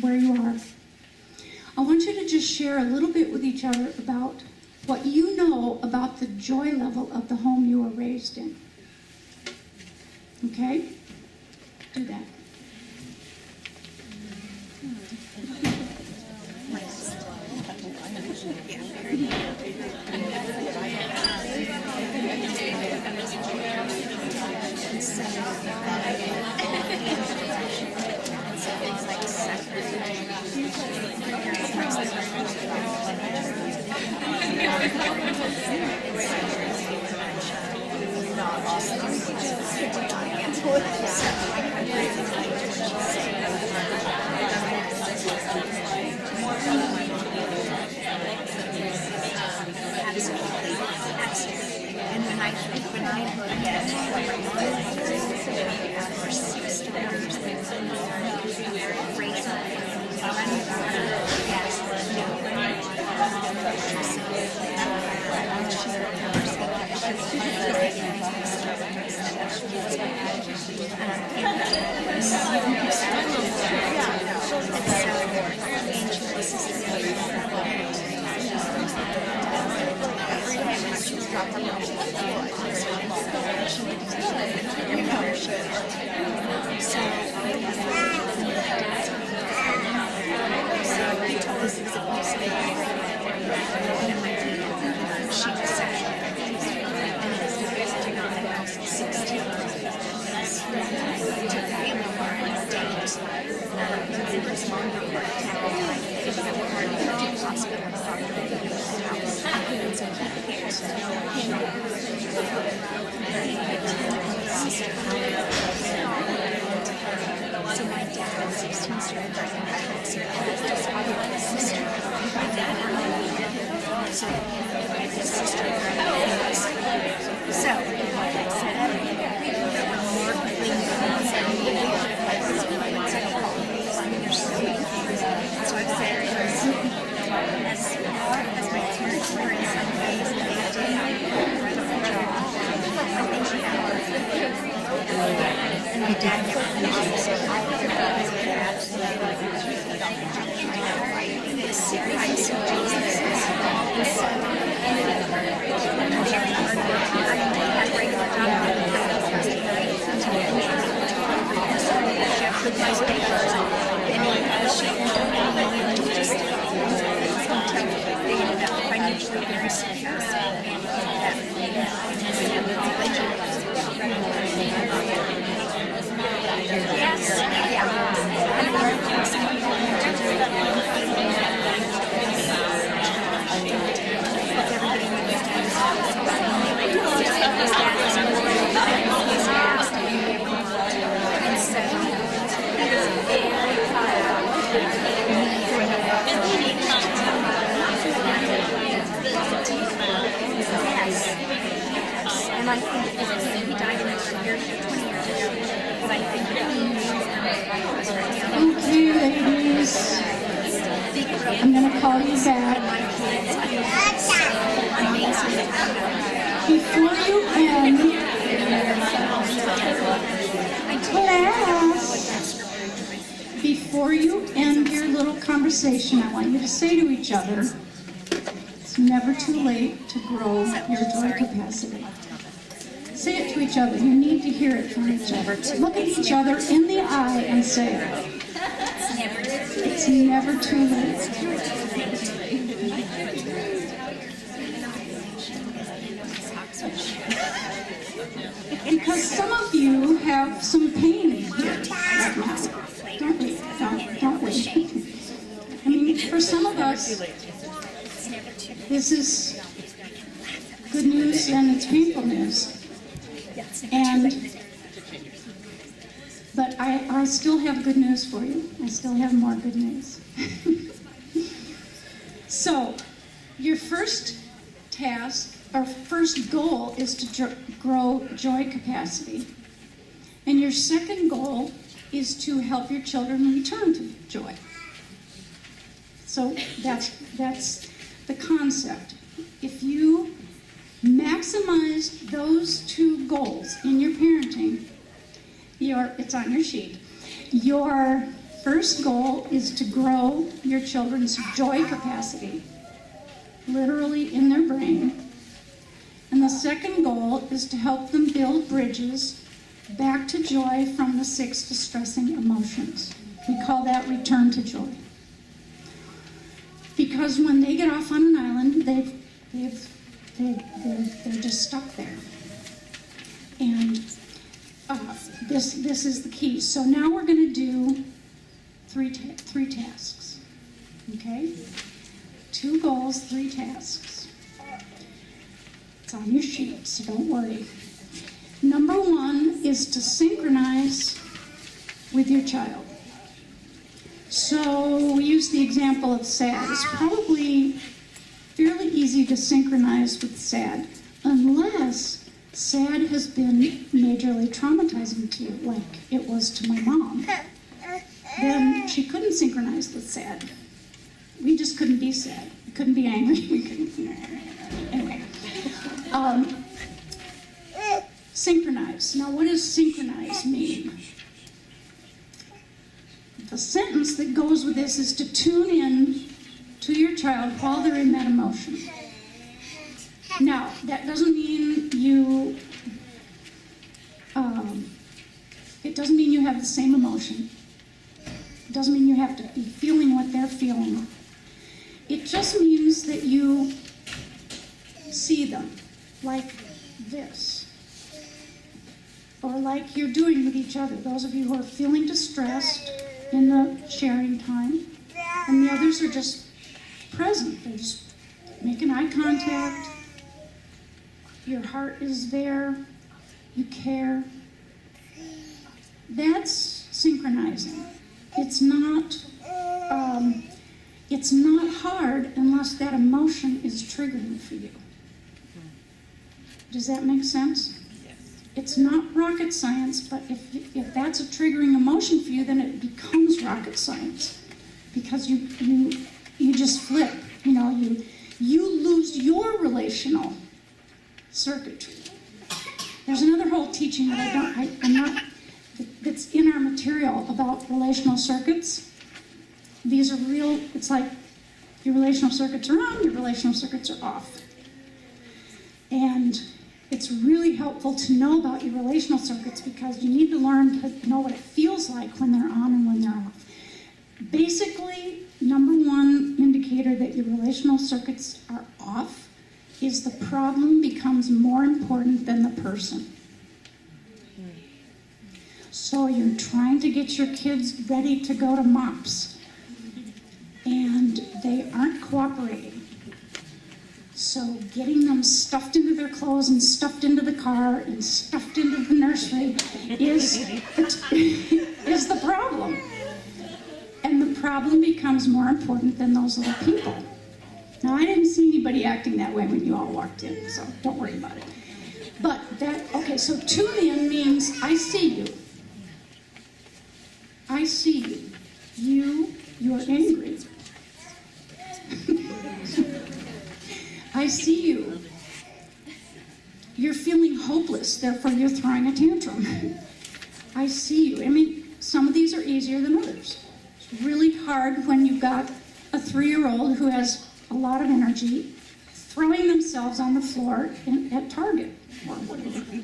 where you are. I want you to just share a little bit with each other about what you know about the joy level of the home you were raised in. Okay? Do that. And I think he died in this year 20 years ago. But I think Okay, ladies. I'm going to call you back. Before you end, class, before you end your little conversation, I want you to say to each other, it's never too late to grow your joy capacity. Say it to each other. You need to hear it from each other. Look at each other in the eye and say it. It's never too late. Because some of you have some pain in here right now. Don't we? Don't we? I mean, for some of us, this is good news and it's painful news. But I still have good news for you. I still have more good news. So, your first task, or first goal, is to grow joy capacity. And your second goal is to help your children return to joy. So that's the concept. If you maximize those two goals in your parenting, it's on your sheet. Your first goal is to grow your children's joy capacity, literally in their brain. And the second goal is to help them build bridges back to joy from the 6 distressing emotions. We call that return to joy. Because when they get off on an island, they're just stuck there. And this is the key. So now we're going to do three tasks. Okay? 2 goals, 3 tasks. It's on your sheet, so don't worry. Number 1 is to synchronize with your child. So we use the example of SAD. It's probably fairly easy to synchronize with SAD, unless sad has been majorly traumatizing to you, like it was to my mom, then she couldn't synchronize with sad. We just couldn't be sad. We couldn't be angry. We couldn't. Anyway. Synchronize. Now, what does synchronize mean? The sentence that goes with this is to tune in to your child while they're in that emotion. Now, that doesn't mean you, it doesn't mean you have the same emotion. It doesn't mean you have to be feeling what they're feeling. It just means that you see them like this. Or like you're doing with each other. Those of you who are feeling distressed in the sharing time, and the others are just present. They're just making eye contact. Your heart is there. You care. That's synchronizing. It's not hard unless that emotion is triggering for you. Does that make sense? It's not rocket science, but if that's a triggering emotion for you, then it becomes rocket science, because you just flip. You lose your relational circuitry. There's another whole teaching that that's in our material about relational circuits. These are real. It's like your relational circuits are on, your relational circuits are off, and it's really helpful to know about your relational circuits because you need to learn to know what it feels like when they're on and when they're off. Basically, number one indicator that your relational circuits are off is the problem becomes more important than the person. So you're trying to get your kids ready to go to MOPS, and they aren't cooperating. So getting them stuffed into their clothes and stuffed into the car and stuffed into the nursery is the problem. And the problem becomes more important than those little people. Now, I didn't see anybody acting that way when you all walked in, so don't worry about it. But so tune in means I see you. I see you. You're angry. I see you. You're feeling hopeless, therefore you're throwing a tantrum. I see you. I mean, some of these are easier than others. It's really hard when you've got a 3-year-old who has a lot of energy throwing themselves on the floor at Target or whatever.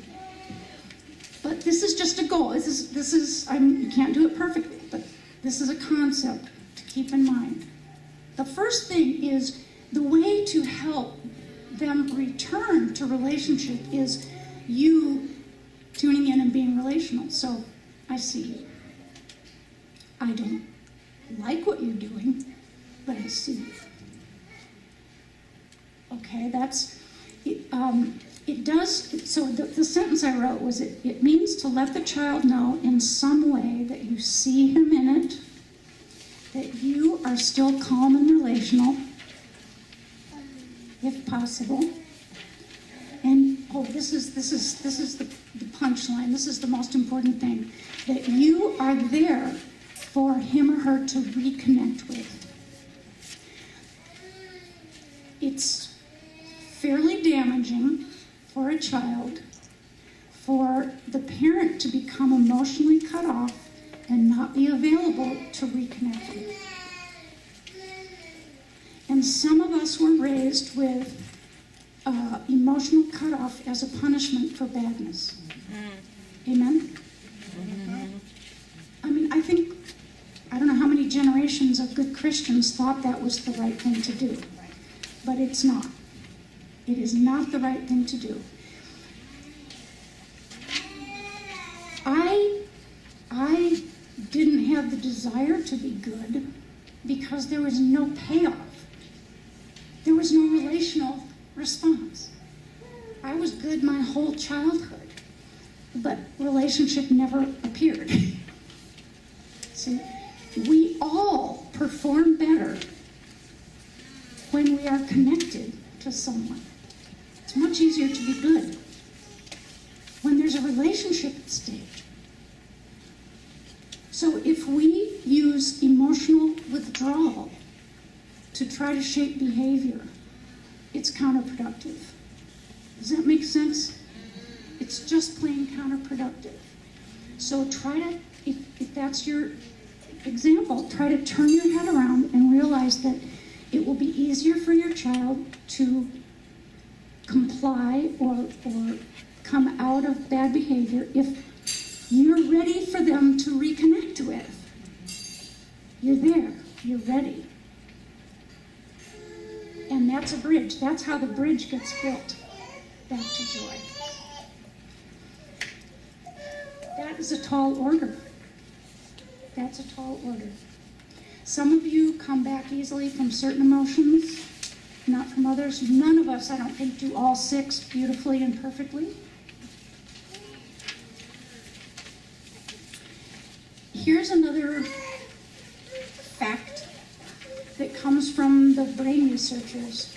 But this is just a goal. This is you can't do it perfectly, but this is a concept to keep in mind. The first thing is the way to help them return to relationship is you tuning in and being relational. So, I see you. I don't like what you're doing, but I see you. Okay, that's it. It does. So the sentence I wrote was it means to let the child know in some way that you see him in it, that you are still calm and relational, if possible. And this is the punchline. This is the most important thing, that you are there for him or her to reconnect with. It's fairly damaging for a child for the parent to become emotionally cut off and not be available to reconnect with. And some of us were raised with emotional cutoff as a punishment for badness. Amen? I mean, I don't know how many generations of good Christians thought that was the right thing to do, but it's not. It is not the right thing to do. I didn't have the desire to be good because there was no payoff. There was no relational response. I was good my whole childhood, but relationship never appeared. See, we all perform better when we are connected to someone. It's much easier to be good when there's a relationship at stake. So if we use emotional withdrawal to try to shape behavior, it's counterproductive. Does that make sense? It's just plain counterproductive. So try to, if that's your example, try to turn your head around and realize that it will be easier for your child to comply or come out of bad behavior if you're ready for them to reconnect with. You're there, you're ready. And that's a bridge. That's how the bridge gets built back to joy. That is a tall order. That's a tall order. Some of you come back easily from certain emotions, not from others. None of us, I don't think, do all 6 beautifully and perfectly. Here's another fact that comes from the brain researchers.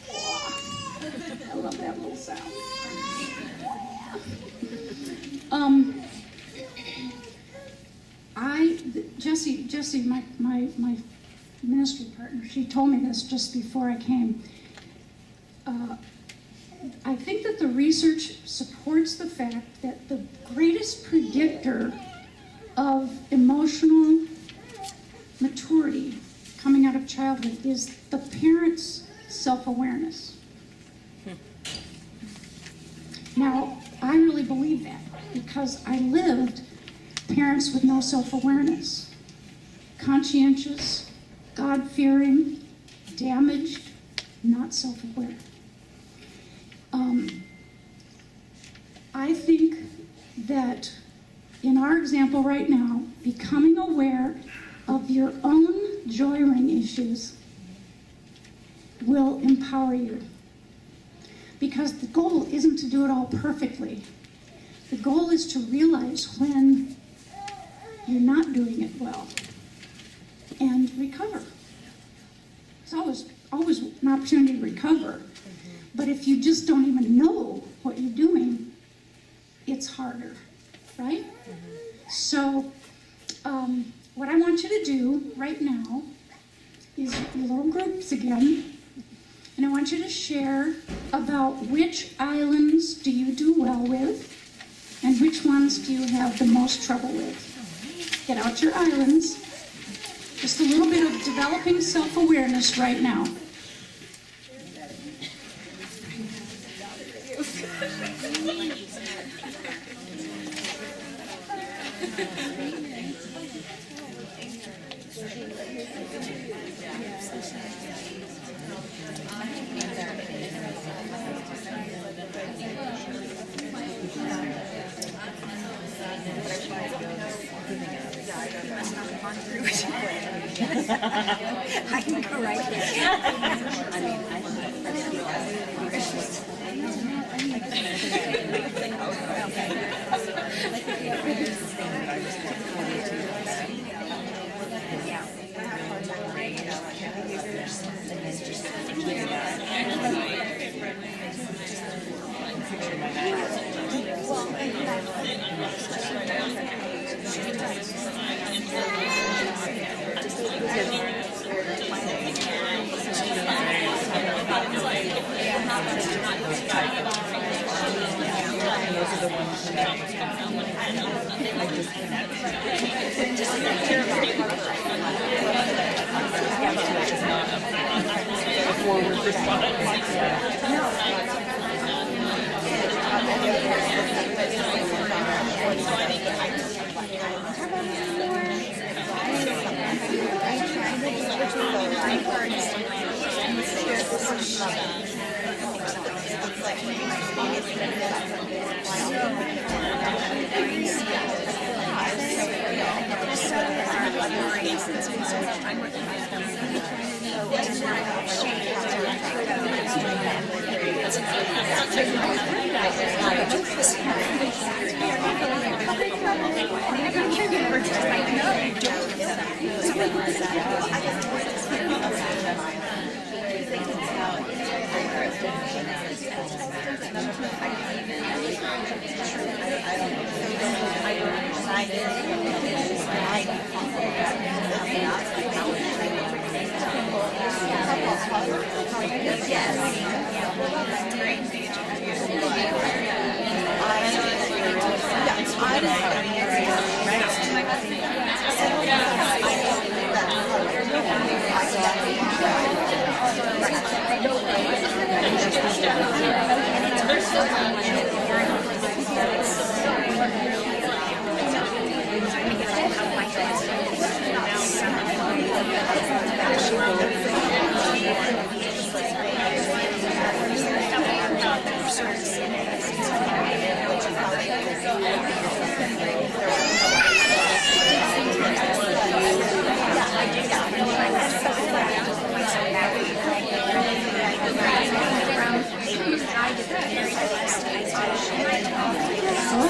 I love that little sound. Jessie, my ministry partner, she told me this just before I came. I think that the research supports the fact that the greatest predictor of emotional maturity coming out of childhood is the parent's self-awareness. Now, I really believe that because I lived parents with no self-awareness, conscientious, God-fearing, damaged, not self-aware. I think that in our example right now, becoming aware of your own joy ring issues will empower you. Because the goal isn't to do it all perfectly. The goal is to realize when you're not doing it well and recover. It's always an opportunity to recover. But if you just don't even know what you're doing, it's harder, right? So what I want you to do right now is your little groups again. And I want you to share about which islands do you do well with and which ones do you have the most trouble with. Get out your islands. Just a little bit of developing self-awareness right now. I can go right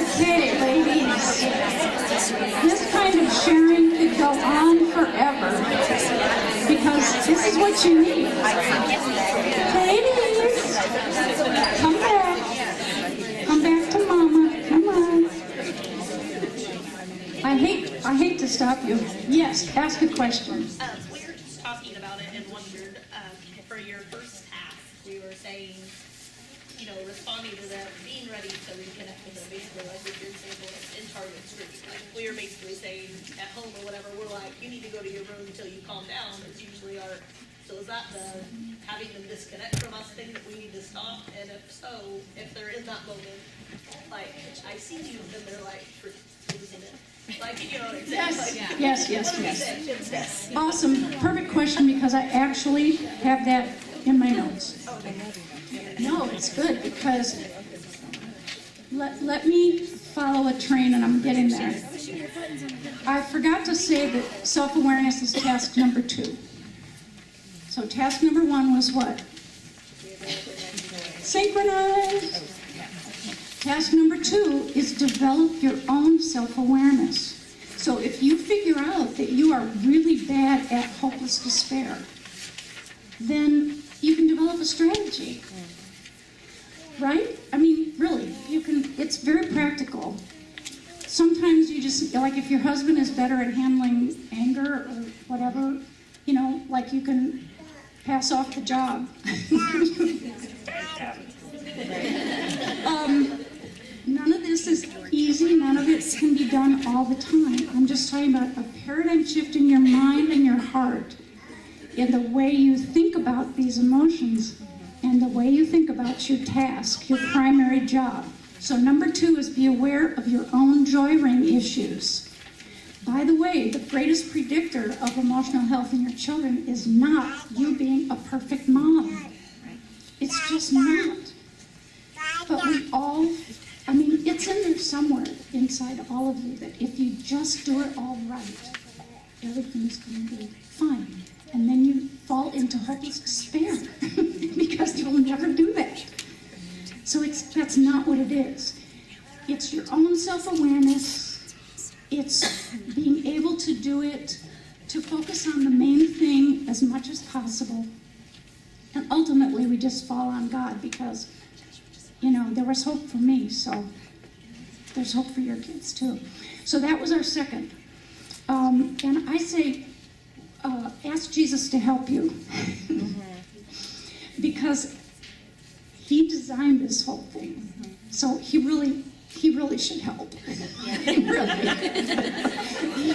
Okay, ladies, this kind of sharing could go on forever because this is what you need. Ladies, come back. Come back to mama. Come on. I hate to stop you. Yes, ask a question. We were just talking about it and wondered, for your first task, we were saying, responding to them, being ready to reconnect with them, basically, like with your example in Target Street. Like, we were basically saying, at home or whatever, we're like, you need to go to your room until you calm down. It's usually our, so is that the having them disconnect from us thing that we need to stop? And if so, if they're in that moment, like, I see you, and they're like, losing it. Like, you know what I'm saying? Yes, yes. Awesome. Perfect question because I actually have that in my notes. No, it's good because let me follow a train and I'm getting there. I forgot to say that self-awareness is task number 2. So task number 1 was what? Synchronize. Task number 2 is develop your own self-awareness. So if you figure out that you are really bad at hopeless despair, then you can develop a strategy. Right? I mean, really, you can, it's very practical. Sometimes you just, like if your husband is better at handling anger or whatever, like you can pass off the job. None of this is easy, none of it can be done all the time. I'm just talking about a paradigm shift in your mind and your heart, in the way you think about these emotions, and the way you think about your task, your primary job. So number 2 is be aware of your own joy ring issues. By the way, the greatest predictor of emotional health in your children is not you being a perfect mom. It's just not. But we all, it's in there somewhere inside all of you that if you just do it all right, everything's going to be fine. And then you fall into hopeless despair because you'll never do that. So that's not what it is. It's your own self-awareness. It's being able to do it, to focus on the main thing as much as possible. And ultimately, we just fall on God because, there was hope for me, so there's hope for your kids too. So that was our second. And I say, ask Jesus to help you. Because he designed this whole thing. So he really should help. He really.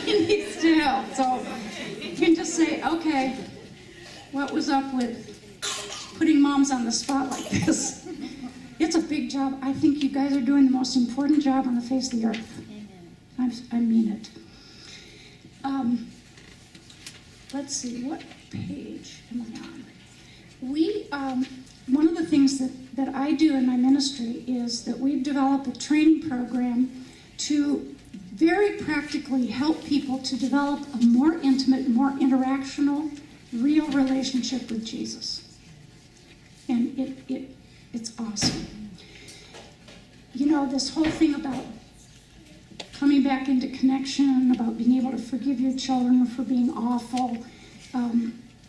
He needs to help. So you can just say, okay, what was up with putting moms on the spot like this? It's a big job. I think you guys are doing the most important job on the face of the earth. I mean it. Let's see, what page am I on? One of the things that I do in my ministry is that we develop a training program to very practically help people to develop a more intimate, more interactional, real relationship with Jesus. And it's awesome. This whole thing about coming back into connection, about being able to forgive your children for being awful,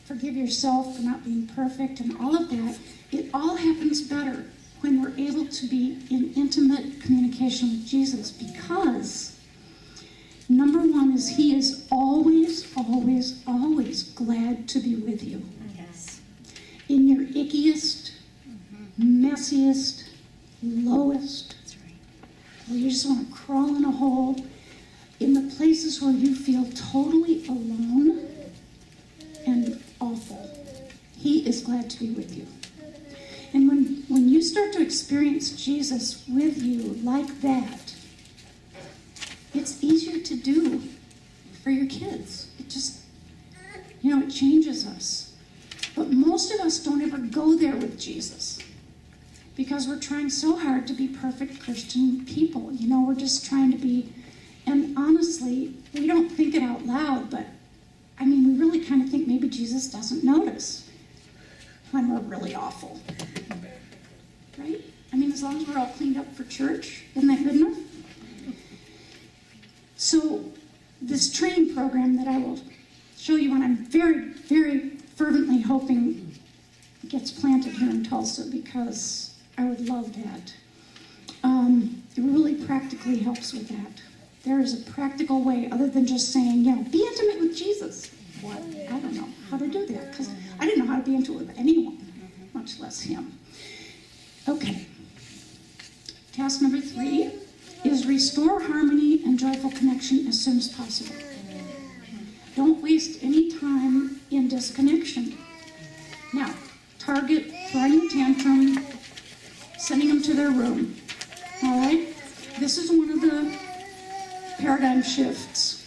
forgive yourself for not being perfect, and all of that, it all happens better when we're able to be in intimate communication with Jesus, because Number one is he is always, always, always glad to be with you. Yes. In your ickiest, messiest, lowest, That's right. where you just want to crawl in a hole, in the places where you feel totally alone and awful. He is glad to be with you. And when you start to experience Jesus with you like that, it's easier to do for your kids. It just, it changes us. But most of us don't ever go there with Jesus because we're trying so hard to be perfect Christian people. We're just trying to be, and honestly, we don't think it out loud, but we really kind of think maybe Jesus doesn't notice when we're really awful. Right? As long as we're all cleaned up for church, isn't that good enough? So, this training program that I will show you, and I'm very, very fervently hoping gets planted here in Tulsa because I would love that. It really practically helps with that. There is a practical way, other than just saying, be intimate with Jesus. What? I don't know how to do that because I didn't know how to be intimate with anyone, much less him. Okay. Task number 3 is restore harmony and joyful connection as soon as possible. Don't waste any time in disconnection. Now, target throwing a tantrum, sending them to their room. All right? This is one of the paradigm shifts.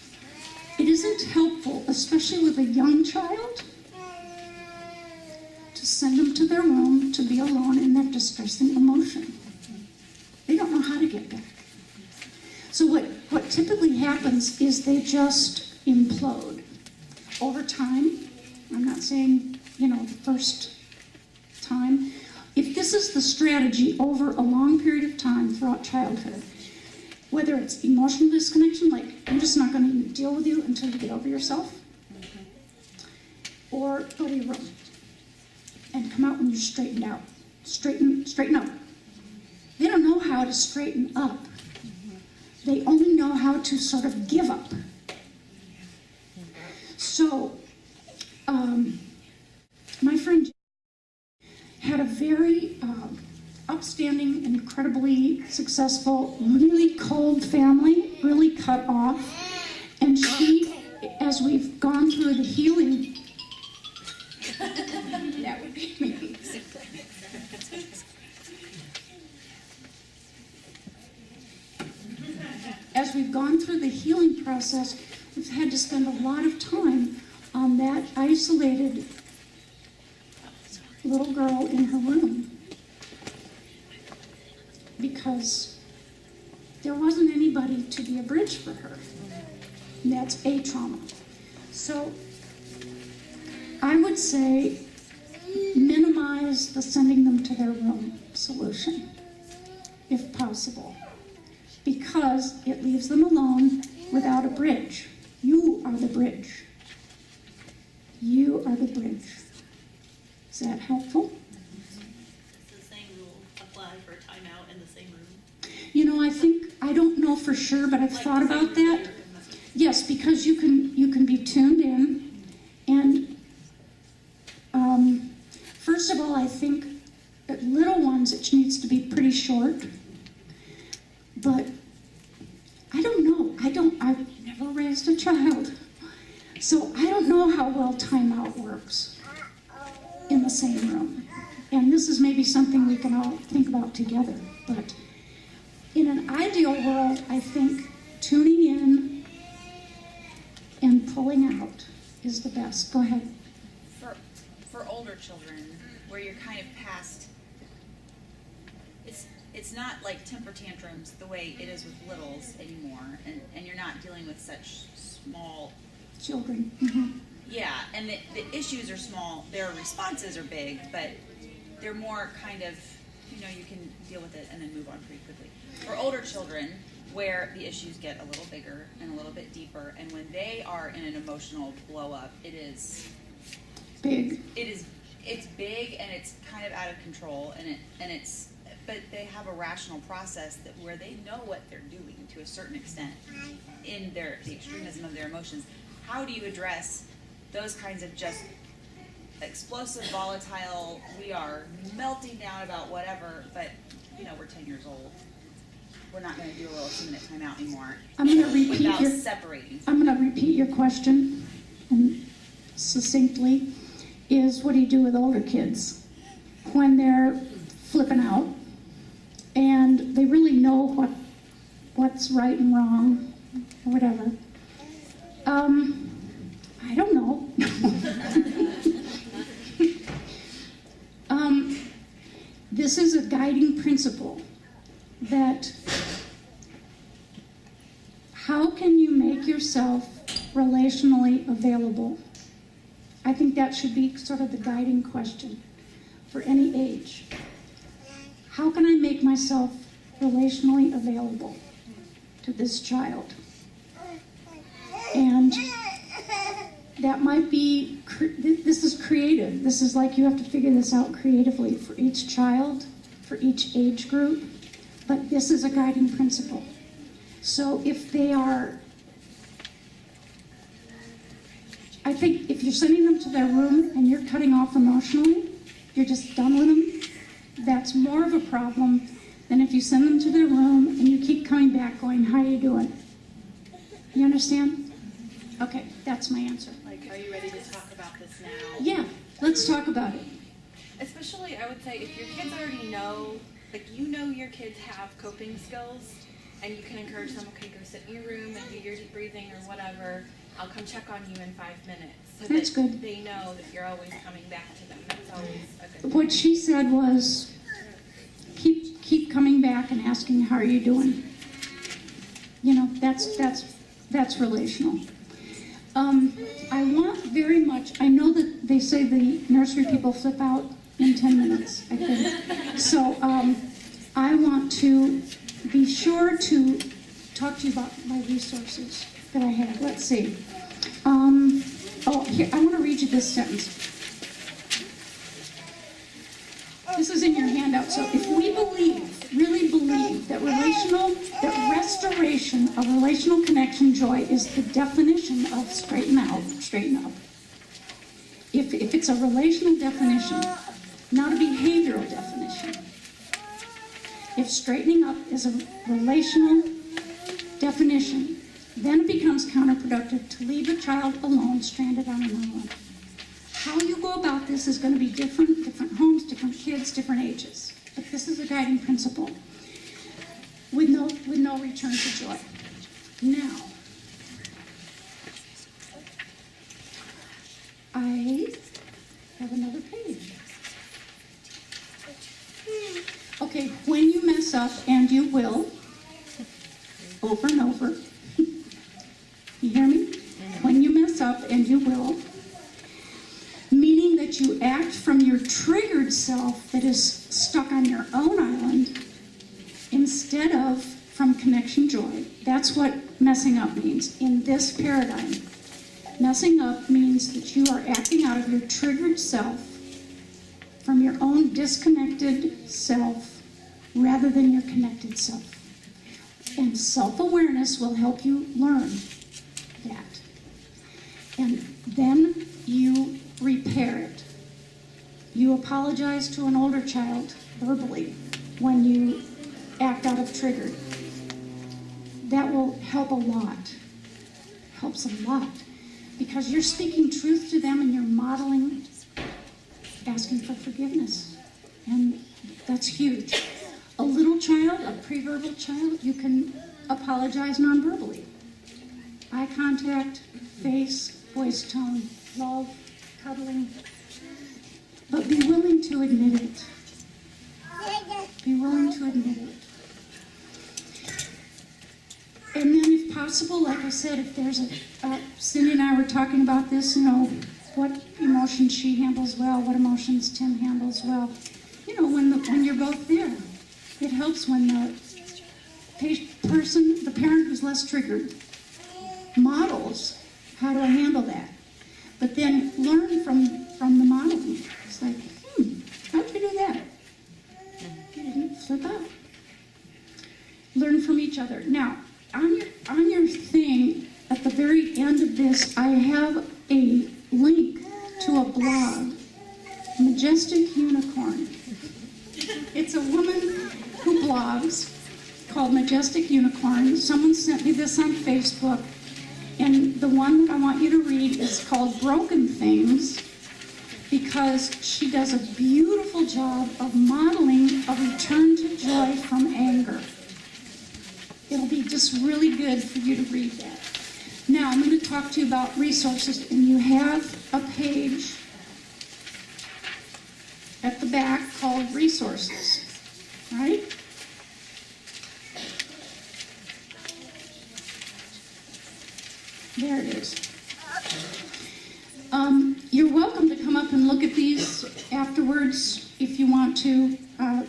It isn't helpful, especially with a young child, to send them to their room to be alone in that distressing emotion. They don't know how to get back. So what typically happens is they just implode. Over time, I'm not saying, the first time. If this is the strategy over a long period of time throughout childhood, whether it's emotional disconnection, like I'm just not going to deal with you until you get over yourself, or go to your room and come out when you're straightened out. Straighten up. They don't know how to straighten up. They only know how to sort of give up. So, my friend had a very upstanding, incredibly successful, really cold family, really cut off. And she, as we've gone through the healing, that would be me. As we've gone through the healing process, we've had to spend a lot of time on that isolated little girl in her room because there wasn't anybody to be a bridge for her. And that's a trauma. So I would say minimize the sending them to their room solution, if possible, because it leaves them alone without a bridge. You are the bridge. You are the bridge. Is that helpful? Does the same rule apply for timeout in the same room? I don't know for sure, but I've Like thought the same about that. room? Yes, because you can be tuned in, and first of all, I think that little ones it needs to be pretty short. But I don't know. I've never raised a child, so I don't know how well timeout works in the same room. And this is maybe something we can all think about together. But in an ideal world, I think tuning in and pulling out is the best. Go ahead. For older children, where you're kind of past, it's not like temper tantrums the way it is with littles anymore, and you're not dealing with such small Children. Mm-hmm. Yeah, and the issues are small, their responses are big, but they're more kind of, you can deal with it and then move on pretty quickly. For older children, where the issues get a little bigger and a little bit deeper, and when they are in an emotional blow up, it's Big. big and it's kind of out of control, and it's but they have a rational process that where they know what they're doing to a certain extent in the extremism of their emotions. How do you address those kinds of just explosive, volatile, we are melting down about whatever, but we're 10 years old. We're not going to do a little 2-minute timeout anymore. I'm going to repeat without separating. I'm going to repeat your question, and succinctly, is what do you do with older kids when they're flipping out and they really know what's right and wrong, or whatever? I don't know. This is a guiding principle that how can you make yourself relationally available? I think that should be sort of the guiding question for any age. How can I make myself relationally available to this child? And that might be, this is creative. This is like you have to figure this out creatively for each child, for each age group, but this is a guiding principle. So if they are, I think if you're sending them to their room and you're cutting off emotionally, you're just done with them, that's more of a problem than if you send them to their room and you keep coming back going, how you doing? You understand? Okay, that's my answer. Like, are you ready to talk about this now? Yeah, let's talk about it. Especially, I would say, if your kids already know, like, your kids have coping skills, and you can encourage them, okay, go sit in your room and do your deep breathing or whatever. I'll come check on you in 5 minutes. So That's that good. they know that you're always coming back to them. That's always a good What she said was, keep coming back and asking, how are you doing? That's relational. I want very much, I know that they say the nursery people flip out in 10 minutes, I think. So I want to be sure to talk to you about my resources that I have. Let's see. Here, I want to read you this sentence. This is in your handout. So if we really believe that restoration of relational connection joy is the definition of straighten up. If it's a relational definition, not a behavioral definition. If straightening up is a relational definition, then it becomes counterproductive to leave a child alone, stranded on an island. How you go about this is going to be different homes, different kids, different ages. But this is a guiding principle with no return to joy. Now, I have another page. Okay, when you mess up, and you will, over and over, you hear me? When you mess up, and you will, meaning that you act from your triggered self that is stuck on your own island instead of from connection joy. That's what messing up means in this paradigm. Messing up means that you are acting out of your triggered self from your own disconnected self rather than your connected self. And self-awareness will help you learn that. And then you repair it. You apologize to an older child verbally when you act out of trigger. That will help a lot. Helps a lot. Because you're speaking truth to them and you're modeling asking for forgiveness. And that's huge. A little child, a pre-verbal child, you can apologize non-verbally. Eye contact, face, voice tone, love, cuddling. But be willing to admit it. Be willing to admit it. And then if possible, like I said, if there's Cindy and I were talking about this, what emotions she handles well, what emotions Tim handles well. When you're both there, it helps when the parent who's less triggered, models how do I handle that. But then learn from the modeling. It's like, how'd you do that? You didn't flip each other. Now, on your thing, at the very end of this, I have a link to a blog, Majestic Unicorn. It's a woman who blogs called Majestic Unicorn. Someone sent me this on Facebook, and the one that I want you to read is called Broken Things, because she does a beautiful job of modeling a return to joy from anger. It'll be just really good for you to read that. Now, I'm going to talk to you about resources, and you have a page at the back called Resources, right? There it is. You're welcome to come up and look at these afterwards if you want to.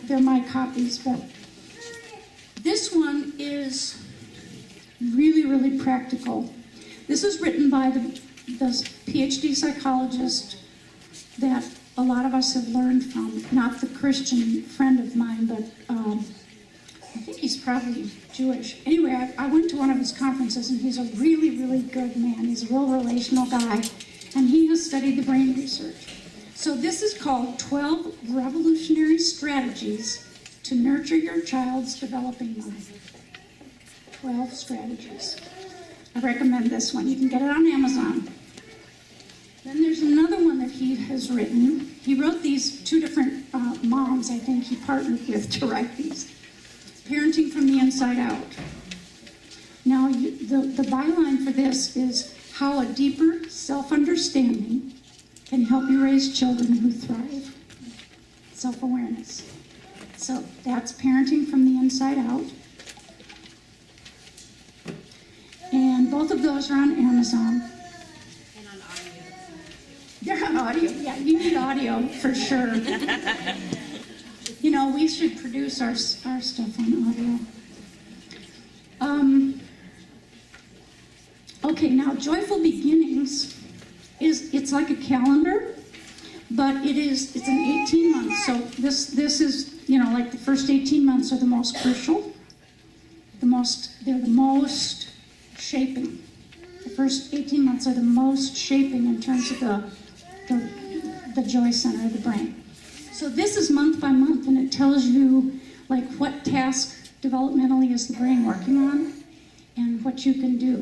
They're my copies, but this one is really, really practical. This is written by the PhD psychologist that a lot of us have learned from, not the Christian friend of mine, but I think he's probably Jewish. Anyway, I went to one of his conferences, and he's a really, really good man. He's a real relational guy, and he has studied the brain research. So this is called 12 Revolutionary Strategies to Nurture Your Child's Developing Mind. 12 strategies. I recommend this one. You can get it on Amazon. Then there's another one that he has written. He wrote these, two different moms, I think he partnered with to write these. Parenting from the Inside Out. Now, the byline for this is how a deeper self-understanding can help you raise children who thrive. Self-awareness. So that's Parenting from the Inside Out. And both of those are on Amazon. And on audio. They're on audio. Yeah, you need audio for sure. You know, we should produce our stuff on audio. Okay, now Joyful Beginnings it's like a calendar, but it's an 18 months. So this is, you know, like the first 18 months are the most crucial. They're the most shaping. The first 18 months are the most shaping in terms of the joy center of the brain. So this is month by month, and it tells you like what task developmentally is the brain working on and what you can do.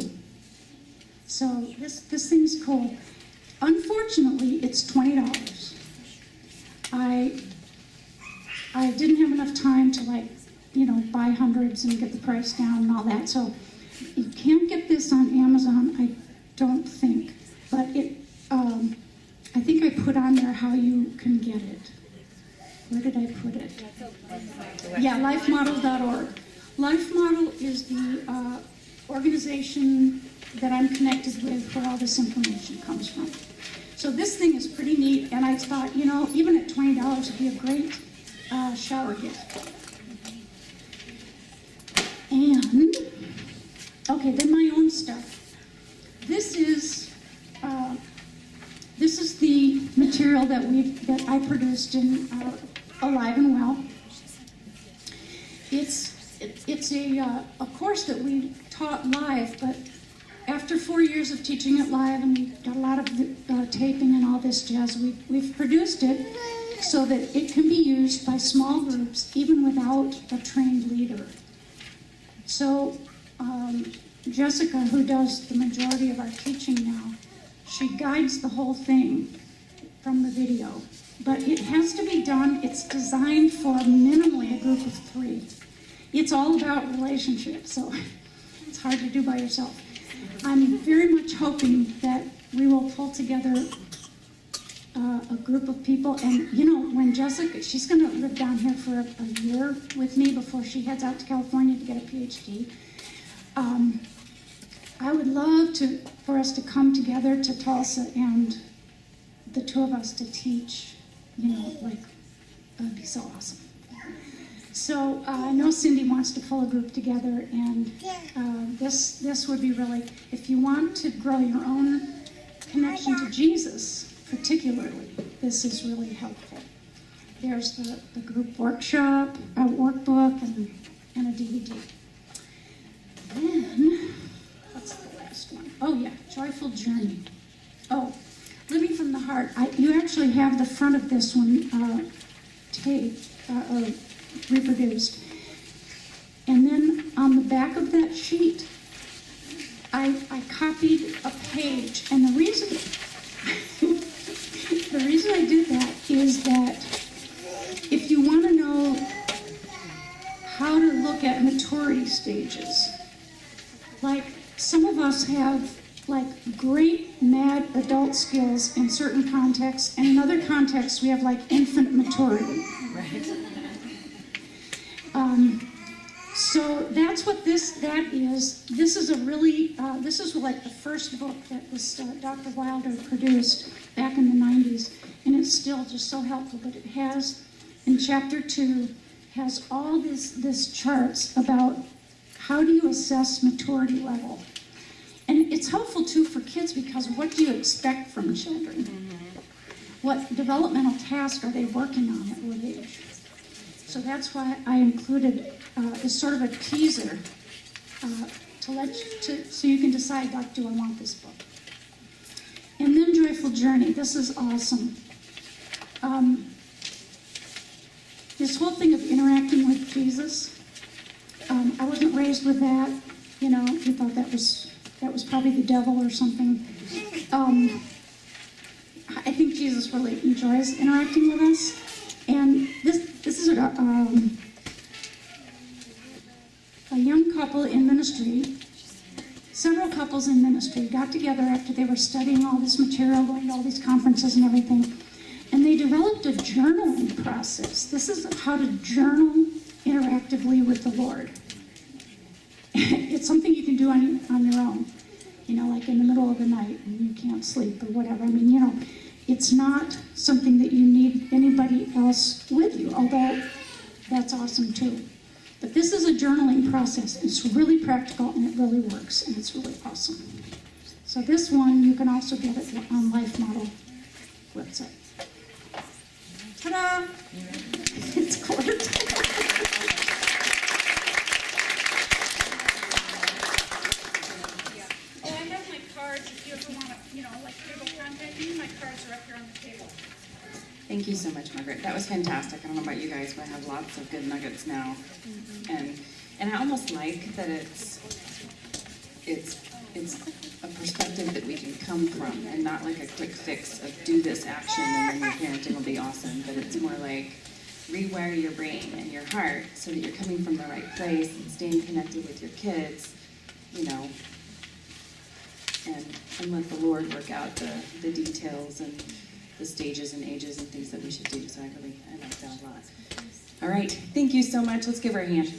So this thing's cool. Unfortunately, it's $20. I didn't have enough time to, like, you know, buy hundreds and get the price down and all that. So you can't get this on Amazon, I don't think. But I think I put on there how you can get it. Where did I put it? Yeah, lifemodel.org. LifeModel is the organization that I'm connected with where all this information comes from. So this thing is pretty neat, and I thought, you know, even at $20, it'd be a great shower gift. And, okay, then my own stuff. This is the material that I produced in Alive and Well. It's a course that we taught live, but after 4 years of teaching it live, and we got a lot of taping and all this jazz, we've produced it so that it can be used by small groups, even without a trained leader. So Jessica, who does the majority of our teaching now, she guides the whole thing from the video. But it has to be done, it's designed for minimally a group of 3. It's all about relationships, so it's hard to do by yourself. I'm very much hoping that we will pull together a group of people. And, you know, when Jessica, she's going to live down here for a year with me before she heads out to California to get a PhD. I would love for us to come together to Tulsa and the two of us to teach, you know, like, that'd be so awesome. So I know Cindy wants to pull a group together, and this would be really, if you want to grow your own connection to Jesus, particularly, this is really helpful. There's the group workshop, a workbook, and a DVD. Oh yeah, joyful journey. Oh, living from the heart. You actually have the front of this one reproduced. And then on the back of that sheet, I copied a page. And the reason I did that is that if you want to know how to look at maturity stages, like some of us have like great mad adult skills in certain contexts, and in other contexts we have like infant maturity. Right. So that's what that is. This is a really, this is like the first book that this Dr. Wilder produced back in the 90s, and it's still just so helpful. But it has, in chapter 2, has all this charts about how do you assess maturity level. And it's helpful too for kids because what do you expect from children? Mm-hmm. What developmental task are they working on at what age? So that's why I included as sort of a teaser so you can decide, like, do I want this book? And then Joyful Journey. This is awesome. This whole thing of interacting with Jesus. I wasn't raised with that. You know, we thought that was probably the devil or something. I think Jesus really enjoys interacting with us. And this is a young couple in ministry. Several couples in ministry got together after they were studying all this material, going to all these conferences and everything, and they developed a journaling process. This is how to journal interactively with the Lord. It's something you can do on your own, you know, like in the middle of the night when you can't sleep or whatever. I mean, you know, it's not something that you need anybody else with you, although that's awesome too. But this is a journaling process. It's really practical and it really works, and it's really awesome. So this one you can also get it on Life Model website. Ta-da! It's colored. If you ever want to, you know, like table contact me, my cards are up here on the table. Thank you so much, Margaret. That was fantastic. I don't know about you guys, but I have lots of good nuggets now. Mm-hmm. And I almost like that it's a perspective that we can come from, and not like a quick fix of do this action and then your parenting will be awesome. But it's more like rewire your brain and your heart so that you're coming from the right place and staying connected with your kids, you know, and let the Lord work out the details and the stages and ages and things that we should do. So I like that a lot. All right, thank you so much. Let's give her a hand.